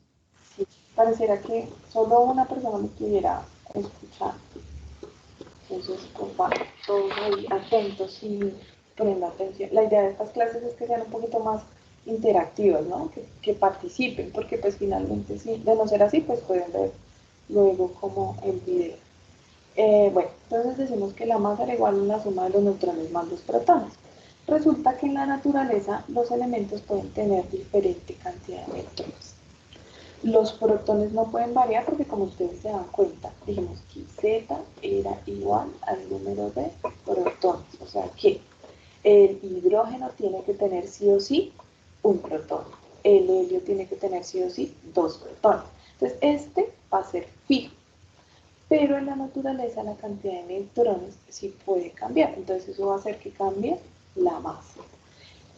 Sí, pareciera que solo una persona me estuviera escuchando. Entonces, pues va, todos ahí atentos y poniendo atención. La idea de estas clases es que sean un poquito más interactivas, ¿no? Que participen, porque pues finalmente sí, de no ser así, pues pueden ver luego como el video. Bueno, entonces decimos que la masa era igual a la suma de los neutrones más los protones. Resulta que en la naturaleza los elementos pueden tener diferente cantidad de electrones. Los protones no pueden variar porque como ustedes se dan cuenta, dijimos que Z era igual al número de protones. O sea que el hidrógeno tiene que tener sí o sí un protón. El helio tiene que tener sí o sí dos protones. Entonces este va a ser fijo. Pero en la naturaleza la cantidad de neutrones sí puede cambiar. Entonces eso va a hacer que cambie la masa.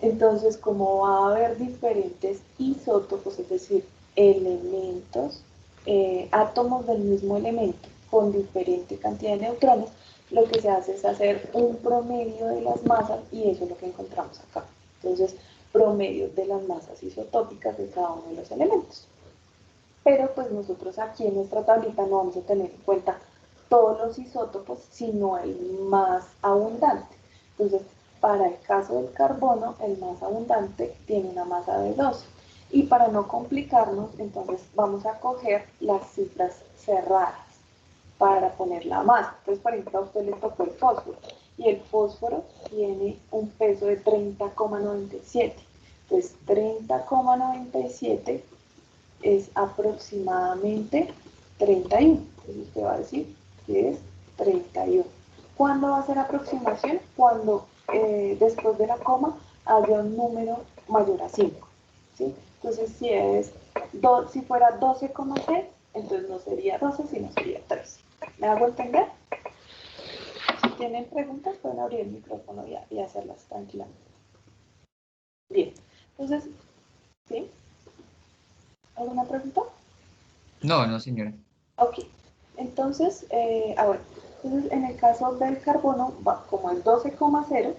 Entonces, como va a haber diferentes isótopos, es decir, elementos, átomos del mismo elemento con diferente cantidad de neutrones, lo que se hace es hacer un promedio de las masas y eso es lo que encontramos acá. Entonces, promedio de las masas isotópicas de cada uno de los elementos. Pero pues nosotros aquí en nuestra tablita no vamos a tener en cuenta todos los isótopos, sino el más abundante. Entonces, para el caso del carbono, el más abundante tiene una masa de 12. Y para no complicarnos, entonces vamos a coger las cifras cerradas para poner la masa. Entonces, por ejemplo, a usted le tocó el fósforo y el fósforo tiene un peso de 30,97. Entonces, 30,97 es aproximadamente 31. Entonces usted va a decir que es 31. ¿Cuándo va a ser aproximación? Cuando después de la coma haya un número mayor a 5. ¿Sí? Entonces si fuera 12,6, entonces no sería 12, sino sería 13. ¿Me hago entender? Si tienen preguntas, pueden abrir el micrófono y hacerlas tranquilamente. Bien, entonces, ¿sí? ¿Alguna pregunta? No, no, señora. Ok, entonces, entonces en el caso del carbono, como es 12,0,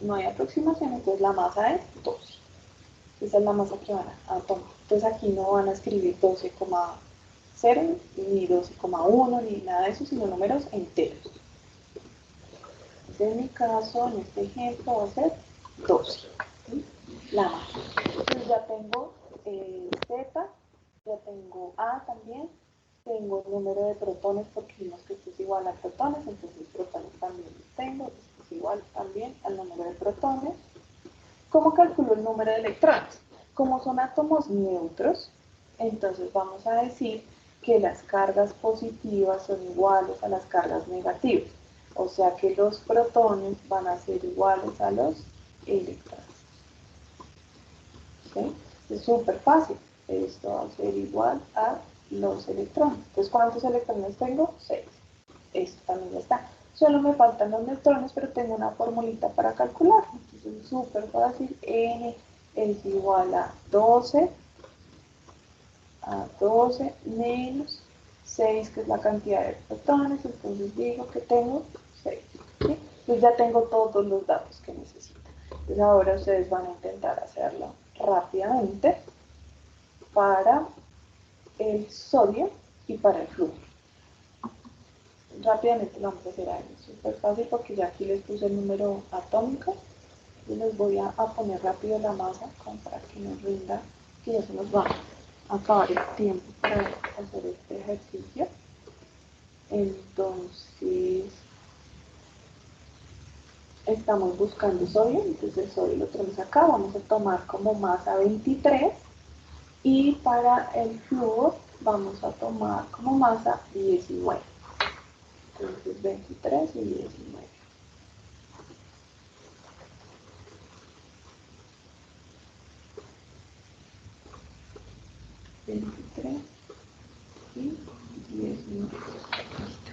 no hay aproximación, entonces la masa es 12. Esa es la masa que van a tomar. Entonces aquí no van a escribir 12,0 ni 12,1 ni nada de eso, sino números enteros. Entonces en mi caso, en este ejemplo, va a ser 12. ¿Sí? La masa. Entonces ya tengo Z, ya tengo A también, tengo el número de protones porque vimos que esto es igual a protones, entonces protones también los tengo, esto es igual también al número de protones. ¿Cómo calculo el número de electrones? Como son átomos neutros, entonces vamos a decir que las cargas positivas son iguales a las cargas negativas. O sea que los protones van a ser iguales a los electrones. ¿Sí? Es súper fácil. Esto va a ser igual a los electrones. Entonces, ¿cuántos electrones tengo? 6. Esto también ya está. Solo me faltan los neutrones, pero tengo una formulita para calcular. Entonces, es súper fácil. N es igual a 12 menos 6, que es la cantidad de protones, entonces digo que tengo 6. ¿Sí? Entonces ya tengo todos los datos que necesito. Entonces ahora ustedes van a intentar hacerlo rápidamente para el sodio y para el flúor. Rápidamente lo vamos a hacer ahí, súper fácil porque ya aquí les puse el número atómico y les voy a poner rápido la masa como para que nos rinda, que ya se nos va a acabar el tiempo para hacer este ejercicio. Entonces estamos buscando sodio, entonces el sodio lo tenemos acá, vamos a tomar como masa 23 y para el flúor vamos a tomar como masa 19. Entonces 23 y 19. Y 19. Listo.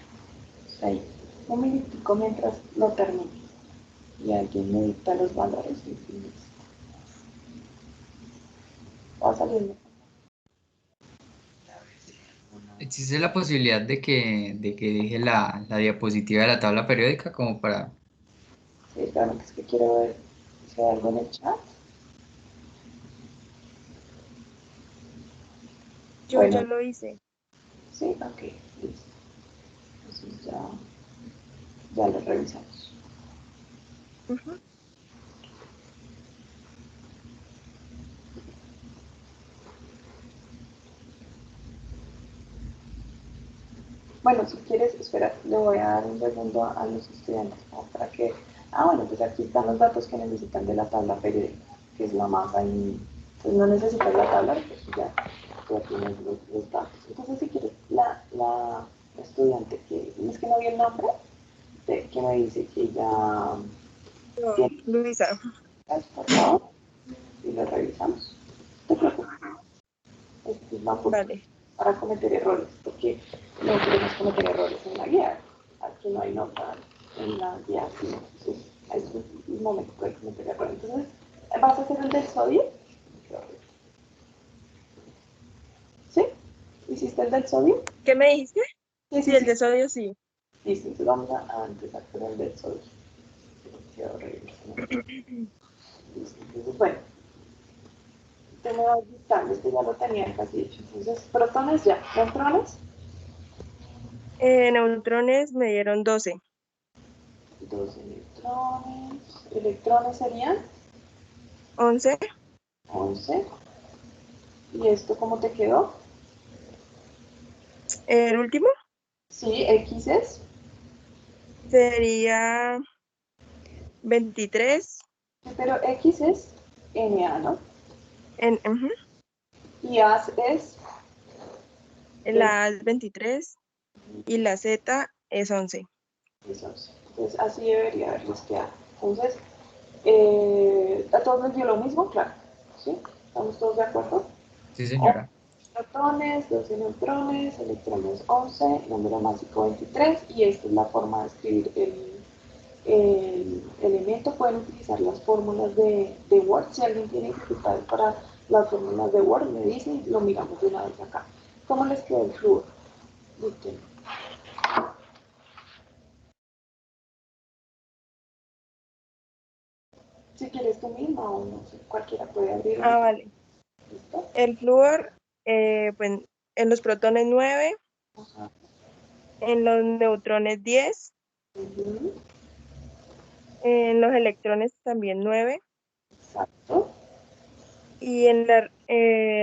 Ahí. Un minutico mientras lo termino. Y alguien me dicta los valores y listo. Va saliendo. ¿Existe la posibilidad de que deje la diapositiva de la tabla periódica como para... Sí, claro, es que quiero ver si hay algo en el chat. Yo ya Bueno, lo hice. sí, ok, listo. Entonces ya lo revisamos. Ujú. Bueno, si quieres, espera, le voy a dar un segundo a los estudiantes como para que... Ah, bueno, pues aquí están los datos que necesitan de la tabla periódica, que es la masa y... Pues no necesitas la tabla, pues ya tienes los datos. Entonces, si quieres, la estudiante que... Es que no vi el nombre, que me dice que ya No, tiene... Luisa. Por favor, y lo revisamos. No te preocupes, esta es la oportunidad Vale. para cometer errores, porque no queremos cometer errores en la guía. Aquí no hay nota en la guía, sino entonces es un momento para cometer errores. Entonces, ¿vas a hacer el del sodio? ¿Sí? ¿Hiciste el del sodio? ¿Qué me dijiste? Sí, Sí, sí, el sí. de sodio sí. Listo, entonces vamos a empezar con el del sodio. Qué horrible. Listo, entonces, bueno, te me vas dictando, este ya lo tenía casi hecho. Entonces, protones ya, neutrones, Neutrones me dieron 12. 12 neutrones, electrones serían 11. 11. ¿Y esto cómo te quedó? El último Sí, X es, sería 23. pero X es Na, ¿no? Ujú. Y A es La A es 23 y la Z es 11. 11. Entonces, así debería haberles quedado. Entonces, ¿a todos les dio lo mismo? Claro. ¿Sí? ¿Estamos todos de acuerdo? Sí, señora. Protones, 12 neutrones, electrones 11, número másico 23, y esta es la forma de escribir el elemento. Pueden utilizar las fórmulas de Word. Si alguien tiene dificultades para las fórmulas de Word, me dice y lo miramos de una vez acá. ¿Cómo les quedó el flúor? Listo. Si quieres tú misma o no sé, cualquiera puede abrir un... Vale. ¿Listo? El flúor, pues, en los protones 9, Ajá. en los neutrones 10, Ujú. en los electrones también 9, Exacto. y en la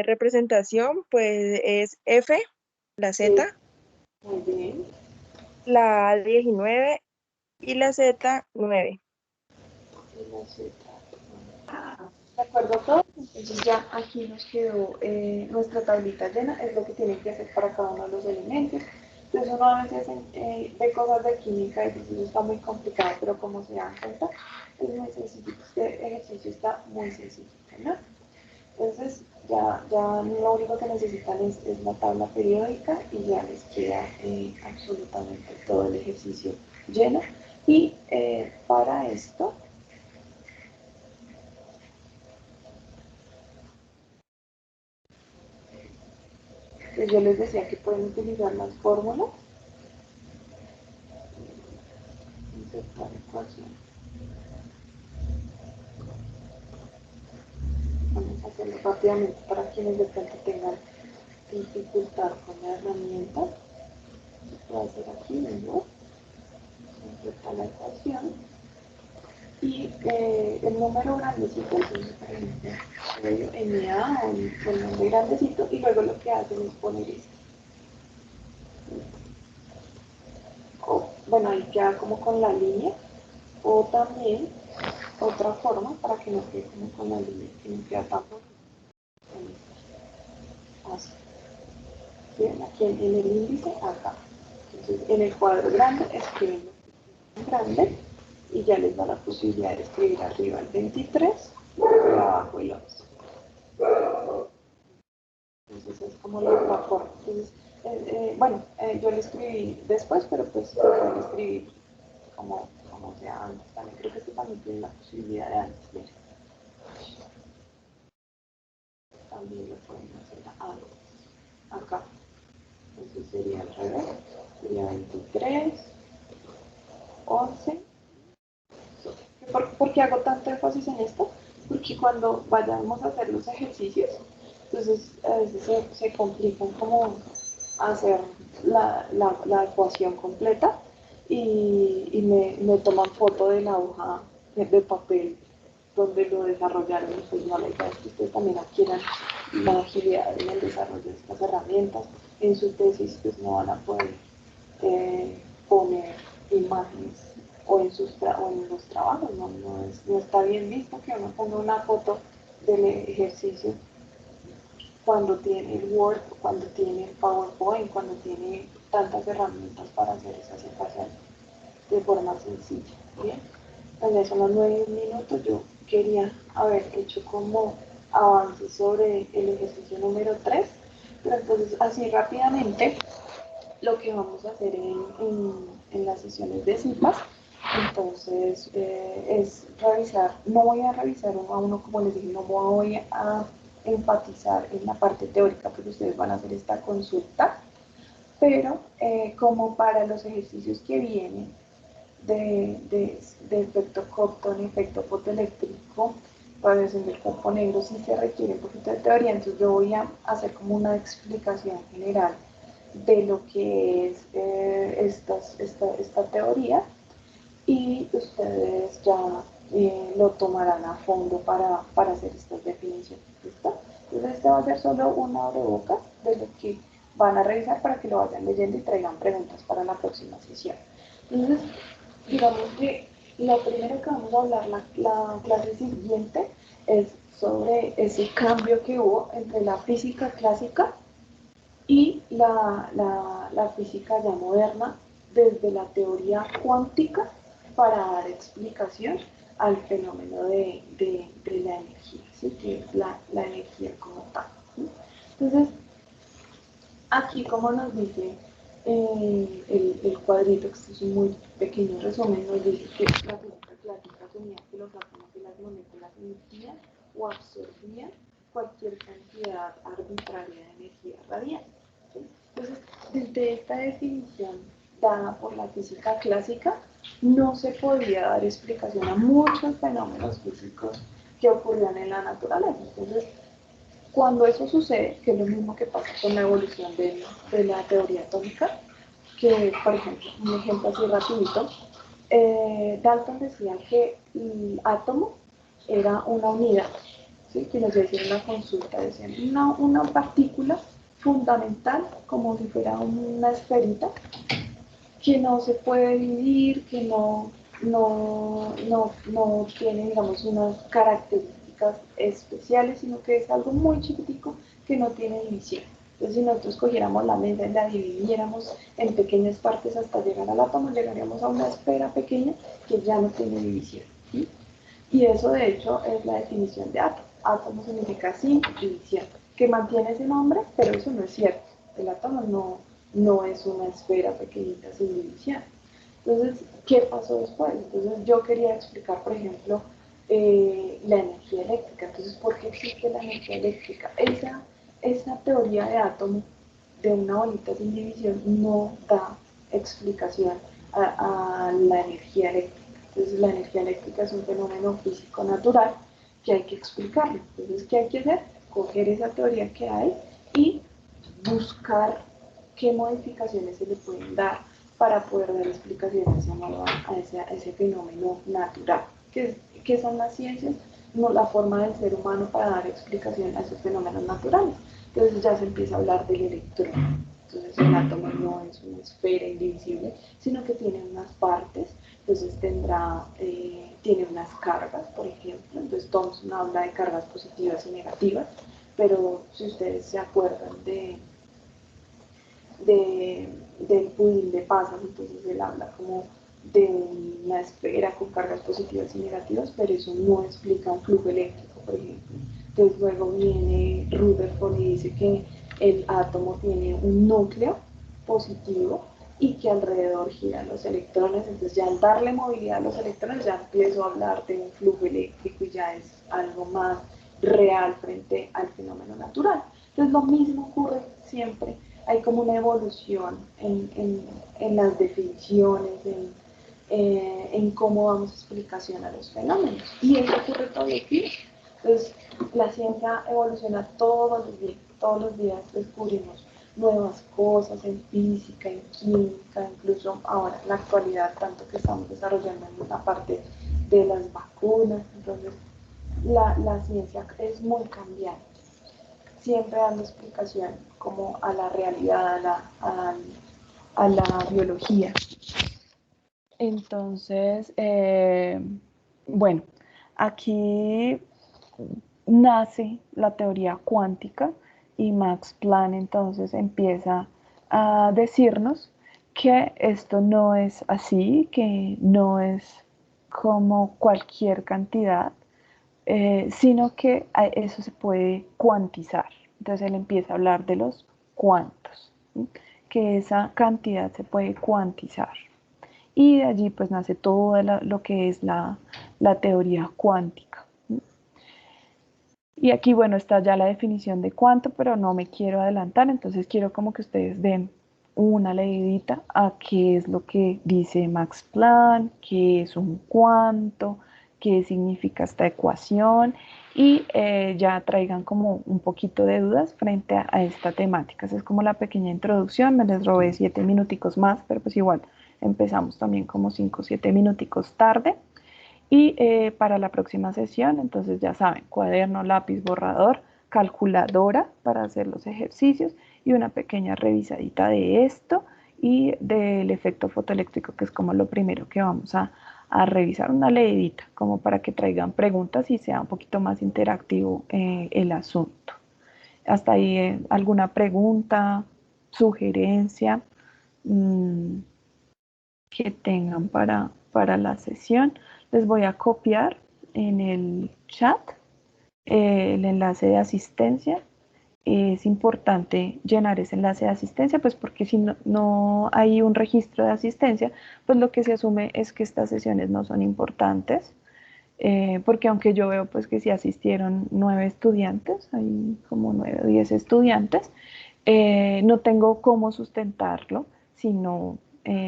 representación, pues es F, la Sí, Z, muy bien. la A 19 y la Z 9. Y la Z. ¿De acuerdo todo? Entonces ya aquí nos quedó nuestra tablita llena, es lo que tienen que hacer para cada uno de los elementos. Entonces uno a veces ve cosas de química y dice, eso está muy complicado, pero como se dan cuenta, es muy sencillo. Este ejercicio está muy sencillo, ¿no? Entonces ya lo único que necesitan es la tabla periódica y ya les queda absolutamente todo el ejercicio lleno. Y para esto Pues yo les decía que pueden utilizar las fórmulas. Insertar ecuación. Vamos a hacerlo rápidamente para quienes de pronto tengan dificultad con la herramienta. Se puede hacer aquí mismo. Insertar la ecuación. Y el número grandecito, entonces por ejemplo, NA o el nombre grandecito, y luego lo que hacen es poner esto. Bueno, ahí queda como con la línea, o también otra forma para que no quede como con la línea, que no queda tan bonito. Así. Bien, aquí en el índice, acá. Entonces, en el cuadro grande escriben grande y ya les da la posibilidad de escribir arriba el 23 y abajo el 11. Entonces es como la forma. Entonces, yo lo escribí después, pero pues lo pueden escribir como sea antes. También creo que esto también tiene la posibilidad de antes. Miren. También lo pueden hacer acá. Entonces sería al revés. Sería 23, 11. ¿Por qué hago tanto énfasis en esto? Porque cuando vayamos a hacer los ejercicios, entonces a veces se complican como hacer la ecuación completa y me toman foto de la hoja de papel donde lo desarrollaron y pues no, la idea es que ustedes también adquieran la agilidad en el desarrollo de estas herramientas. En su tesis pues no van a poder poner imágenes o en los trabajos, no está bien visto que uno ponga una foto del ejercicio cuando tiene el Word, cuando tiene el PowerPoint, cuando tiene tantas herramientas para hacer esas ecuaciones de forma sencilla. Bien, pues ya son los 9 minutos. Yo quería haber hecho como avance sobre el ejercicio número 3, pero entonces así rápidamente lo que vamos a hacer en las sesiones de CIPAS, entonces es revisar, no voy a revisar uno a uno como les dije, no voy a enfatizar en la parte teórica porque ustedes van a hacer esta consulta, pero como para los ejercicios que vienen de efecto Compton, efecto fotoeléctrico, radiación del cuerpo negro, sí se requiere un poquito de teoría, entonces yo voy a hacer como una explicación general de lo que es esta teoría y ustedes ya lo tomarán a fondo para hacer estas definiciones. ¿Listo? Entonces este va a ser solo una abrebocas de lo que van a revisar para que lo vayan leyendo y traigan preguntas para la próxima sesión. Entonces, digamos que lo primero que vamos a hablar la clase siguiente es sobre ese cambio que hubo entre la física clásica y la física ya moderna desde la teoría cuántica para dar explicación al fenómeno de la energía, ¿sí? Que es la energía como tal. ¿Sí? Entonces, aquí como nos dice el cuadrito, que es un muy pequeño resumen, nos dice que la física clásica tenía que los átomos y las moléculas emitían o absorbían cualquier cantidad arbitraria de energía radiante. ¿Sí? Entonces, desde esta definición dada por la física clásica, no se podía dar explicación a muchos fenómenos físicos que ocurrían en la naturaleza. Entonces, cuando eso sucede, que es lo mismo que pasa con la evolución de la teoría atómica, que, por ejemplo, un ejemplo así rapidito, Dalton decía que el átomo era una unidad, ¿sí? Que nos decía en la consulta, decían una partícula fundamental, como si fuera una esferita, que no se puede dividir, que no tiene, digamos, unas características especiales, sino que es algo muy chiquitico que no tiene división. Entonces, si nosotros cogiéramos la mesa y la dividiéramos en pequeñas partes hasta llegar al átomo, llegaríamos a una esfera pequeña que ya no tiene división. ¿Sí? Y eso, de hecho, es la definición de átomo. Átomo significa sin división, que mantiene ese nombre, pero eso no es cierto. El átomo no es una esfera pequeñita sin división. Entonces, ¿qué pasó después? Entonces, yo quería explicar, por ejemplo, la energía eléctrica. Entonces, ¿por qué existe la energía eléctrica? Esa teoría de átomo de una bolita sin división no da explicación a la energía eléctrica. Entonces la energía eléctrica es un fenómeno físico natural que hay que explicarlo. Entonces, ¿qué hay que hacer? Coger esa teoría que hay y buscar qué modificaciones se le pueden dar para poder dar explicaciones a ese fenómeno natural. ¿Qué son las ciencias? No, la forma del ser humano para dar explicación a esos fenómenos naturales. Entonces ya se empieza a hablar del electrón. Entonces el átomo no es una esfera indivisible, sino que tiene unas partes, entonces tiene unas cargas, por ejemplo. Entonces Thomson habla de cargas positivas y negativas, pero si ustedes se acuerdan del pudín de pasas, entonces él habla como de una esfera con cargas positivas y negativas, pero eso no explica un flujo eléctrico, por ejemplo. Entonces luego viene Rutherford y dice que el átomo tiene un núcleo positivo y que alrededor giran los electrones, entonces ya al darle movilidad a los electrones ya empiezo a hablar de un flujo eléctrico y ya es algo más real frente al fenómeno natural. Entonces lo mismo ocurre siempre, hay como una evolución en las definiciones, en cómo damos explicación a los fenómenos. Y eso ocurre todo el tiempo. Entonces, la ciencia evoluciona todos los días descubrimos nuevas cosas en física, en química, incluso ahora en la actualidad, tanto que estamos desarrollando en la parte de las vacunas. Entonces, la ciencia es muy cambiante, siempre dando explicación como a la realidad, a la biología. Entonces, bueno, aquí nace la teoría cuántica y Max Planck entonces empieza a decirnos que esto no es así, que no es como cualquier cantidad, sino que eso se puede cuantizar. Entonces él empieza a hablar de los cuantos, ¿sí? Que esa cantidad se puede cuantizar. Y de allí pues nace todo lo que es la teoría cuántica. Y aquí, bueno, está ya la definición de cuánto, pero no me quiero adelantar, entonces quiero como que ustedes den una leidita a qué es lo que dice Max Planck, qué es un cuanto, qué significa esta ecuación y ya traigan como un poquito de dudas frente a esta temática. Esa es como la pequeña introducción, me les robé 7 minuticos más, pero pues igual empezamos también como 5 o 7 minuticos tarde. Y para la próxima sesión, entonces ya saben, cuaderno, lápiz, borrador, calculadora para hacer los ejercicios y una pequeña revisadita de esto y del efecto fotoeléctrico, que es como lo primero que vamos a revisar, una leidita, como para que traigan preguntas y sea un poquito más interactivo el asunto. Hasta ahí alguna pregunta, sugerencia que tengan para la sesión. Les voy a copiar en el chat el enlace de asistencia. Es importante llenar ese enlace de asistencia, pues porque si no hay un registro de asistencia, pues lo que se asume es que estas sesiones no son importantes, porque aunque yo veo pues que sí asistieron 9 estudiantes, hay como 9 o 10 estudiantes, no tengo cómo sustentarlo si no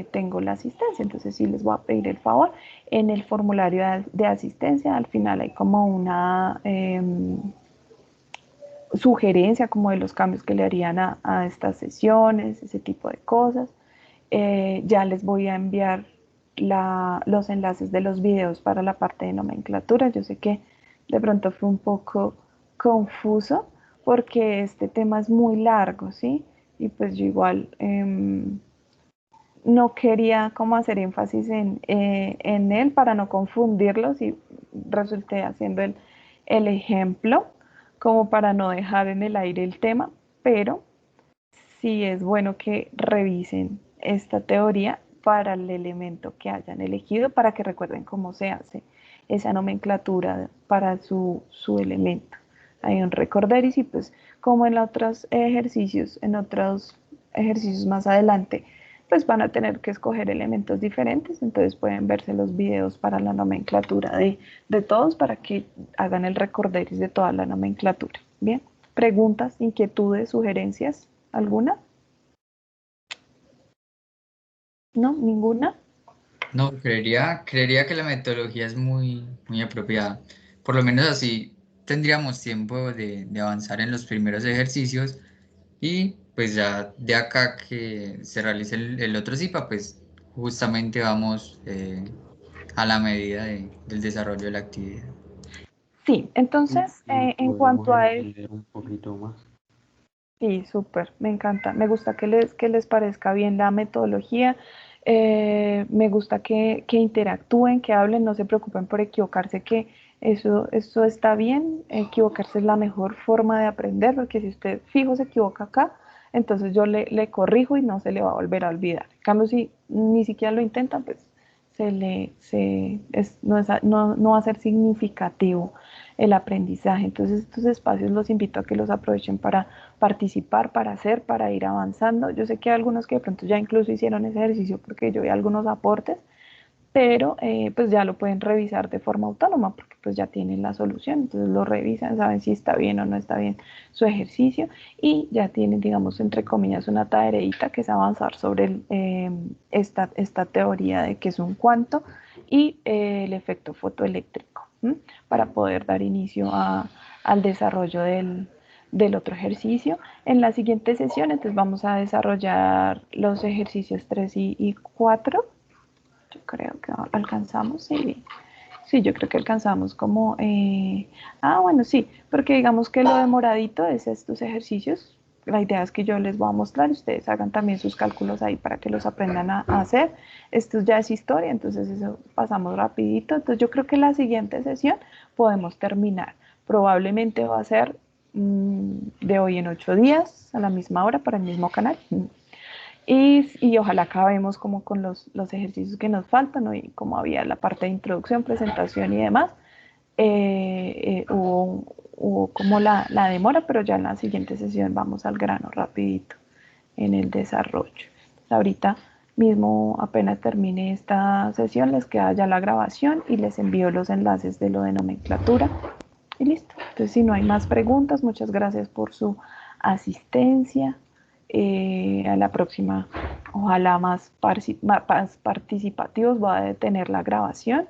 tengo la asistencia. Entonces sí les voy a pedir el favor. En el formulario de asistencia al final hay como una sugerencia como de los cambios que le harían a estas sesiones, ese tipo de cosas. Ya les voy a enviar los enlaces de los videos para la parte de nomenclatura. Yo sé que de pronto fue un poco confuso porque este tema es muy largo, ¿sí? Y pues yo igual no quería como hacer énfasis en él para no confundirlos y resulté haciendo el ejemplo como para no dejar en el aire el tema, pero sí es bueno que revisen esta teoría para el elemento que hayan elegido, para que recuerden cómo se hace esa nomenclatura para su elemento. Hay un recorderis y pues como en otros ejercicios más adelante, pues van a tener que escoger elementos diferentes, entonces pueden verse los videos para la nomenclatura de todos para que hagan el recorderis de toda la nomenclatura. Bien, preguntas, inquietudes, sugerencias, ¿alguna? ¿No? ¿Ninguna? No, creería que la metodología es muy apropiada. Por lo menos así tendríamos tiempo de avanzar en los primeros ejercicios y pues ya de acá que se realice el otro CIPA, pues justamente vamos a la medida del desarrollo de la actividad. Sí, entonces, Y en podemos cuanto a eso, entender un poquito más. sí, súper, me encanta. Me gusta que les parezca bien la metodología. Me gusta que interactúen, que hablen, no se preocupen por equivocarse, que eso está bien. Equivocarse es la mejor forma de aprender, porque si usted fijo se equivoca acá, entonces yo le corrijo y no se le va a volver a olvidar. En cambio, si ni siquiera lo intentan, pues no va a ser significativo el aprendizaje. Entonces, estos espacios los invito a que los aprovechen para participar, para hacer, para ir avanzando. Yo sé que hay algunos que de pronto ya incluso hicieron ese ejercicio porque yo vi algunos aportes, pero pues ya lo pueden revisar de forma autónoma porque pues ya tienen la solución, entonces lo revisan, saben si está bien o no está bien su ejercicio y ya tienen, digamos, entre comillas, una tareita que es avanzar sobre esta teoría de que es un cuanto y el efecto fotoeléctrico, ¿m? Para poder dar inicio al desarrollo del otro ejercicio. En la siguiente sesión, entonces vamos a desarrollar los ejercicios 3 y 4. Yo creo que alcanzamos, sí. Sí, yo creo que alcanzamos como... bueno, sí, porque digamos que lo demoradito es estos ejercicios. La idea es que yo les voy a mostrar, ustedes hagan también sus cálculos ahí para que los aprendan a hacer. Esto ya es historia, entonces eso pasamos rapidito. Entonces yo creo que la siguiente sesión podemos terminar. Probablemente va a ser de hoy en 8 días, a la misma hora, para el mismo canal. Y ojalá acabemos como con los ejercicios que nos faltan, ¿no? Y como había la parte de introducción, presentación y demás, hubo como la demora, pero ya en la siguiente sesión vamos al grano rapidito en el desarrollo. Ahorita mismo apenas termine esta sesión, les queda ya la grabación y les envío los enlaces de lo de nomenclatura y listo. Entonces, si no hay más preguntas, muchas gracias por su asistencia. A la próxima, ojalá más participativos, voy a detener la grabación.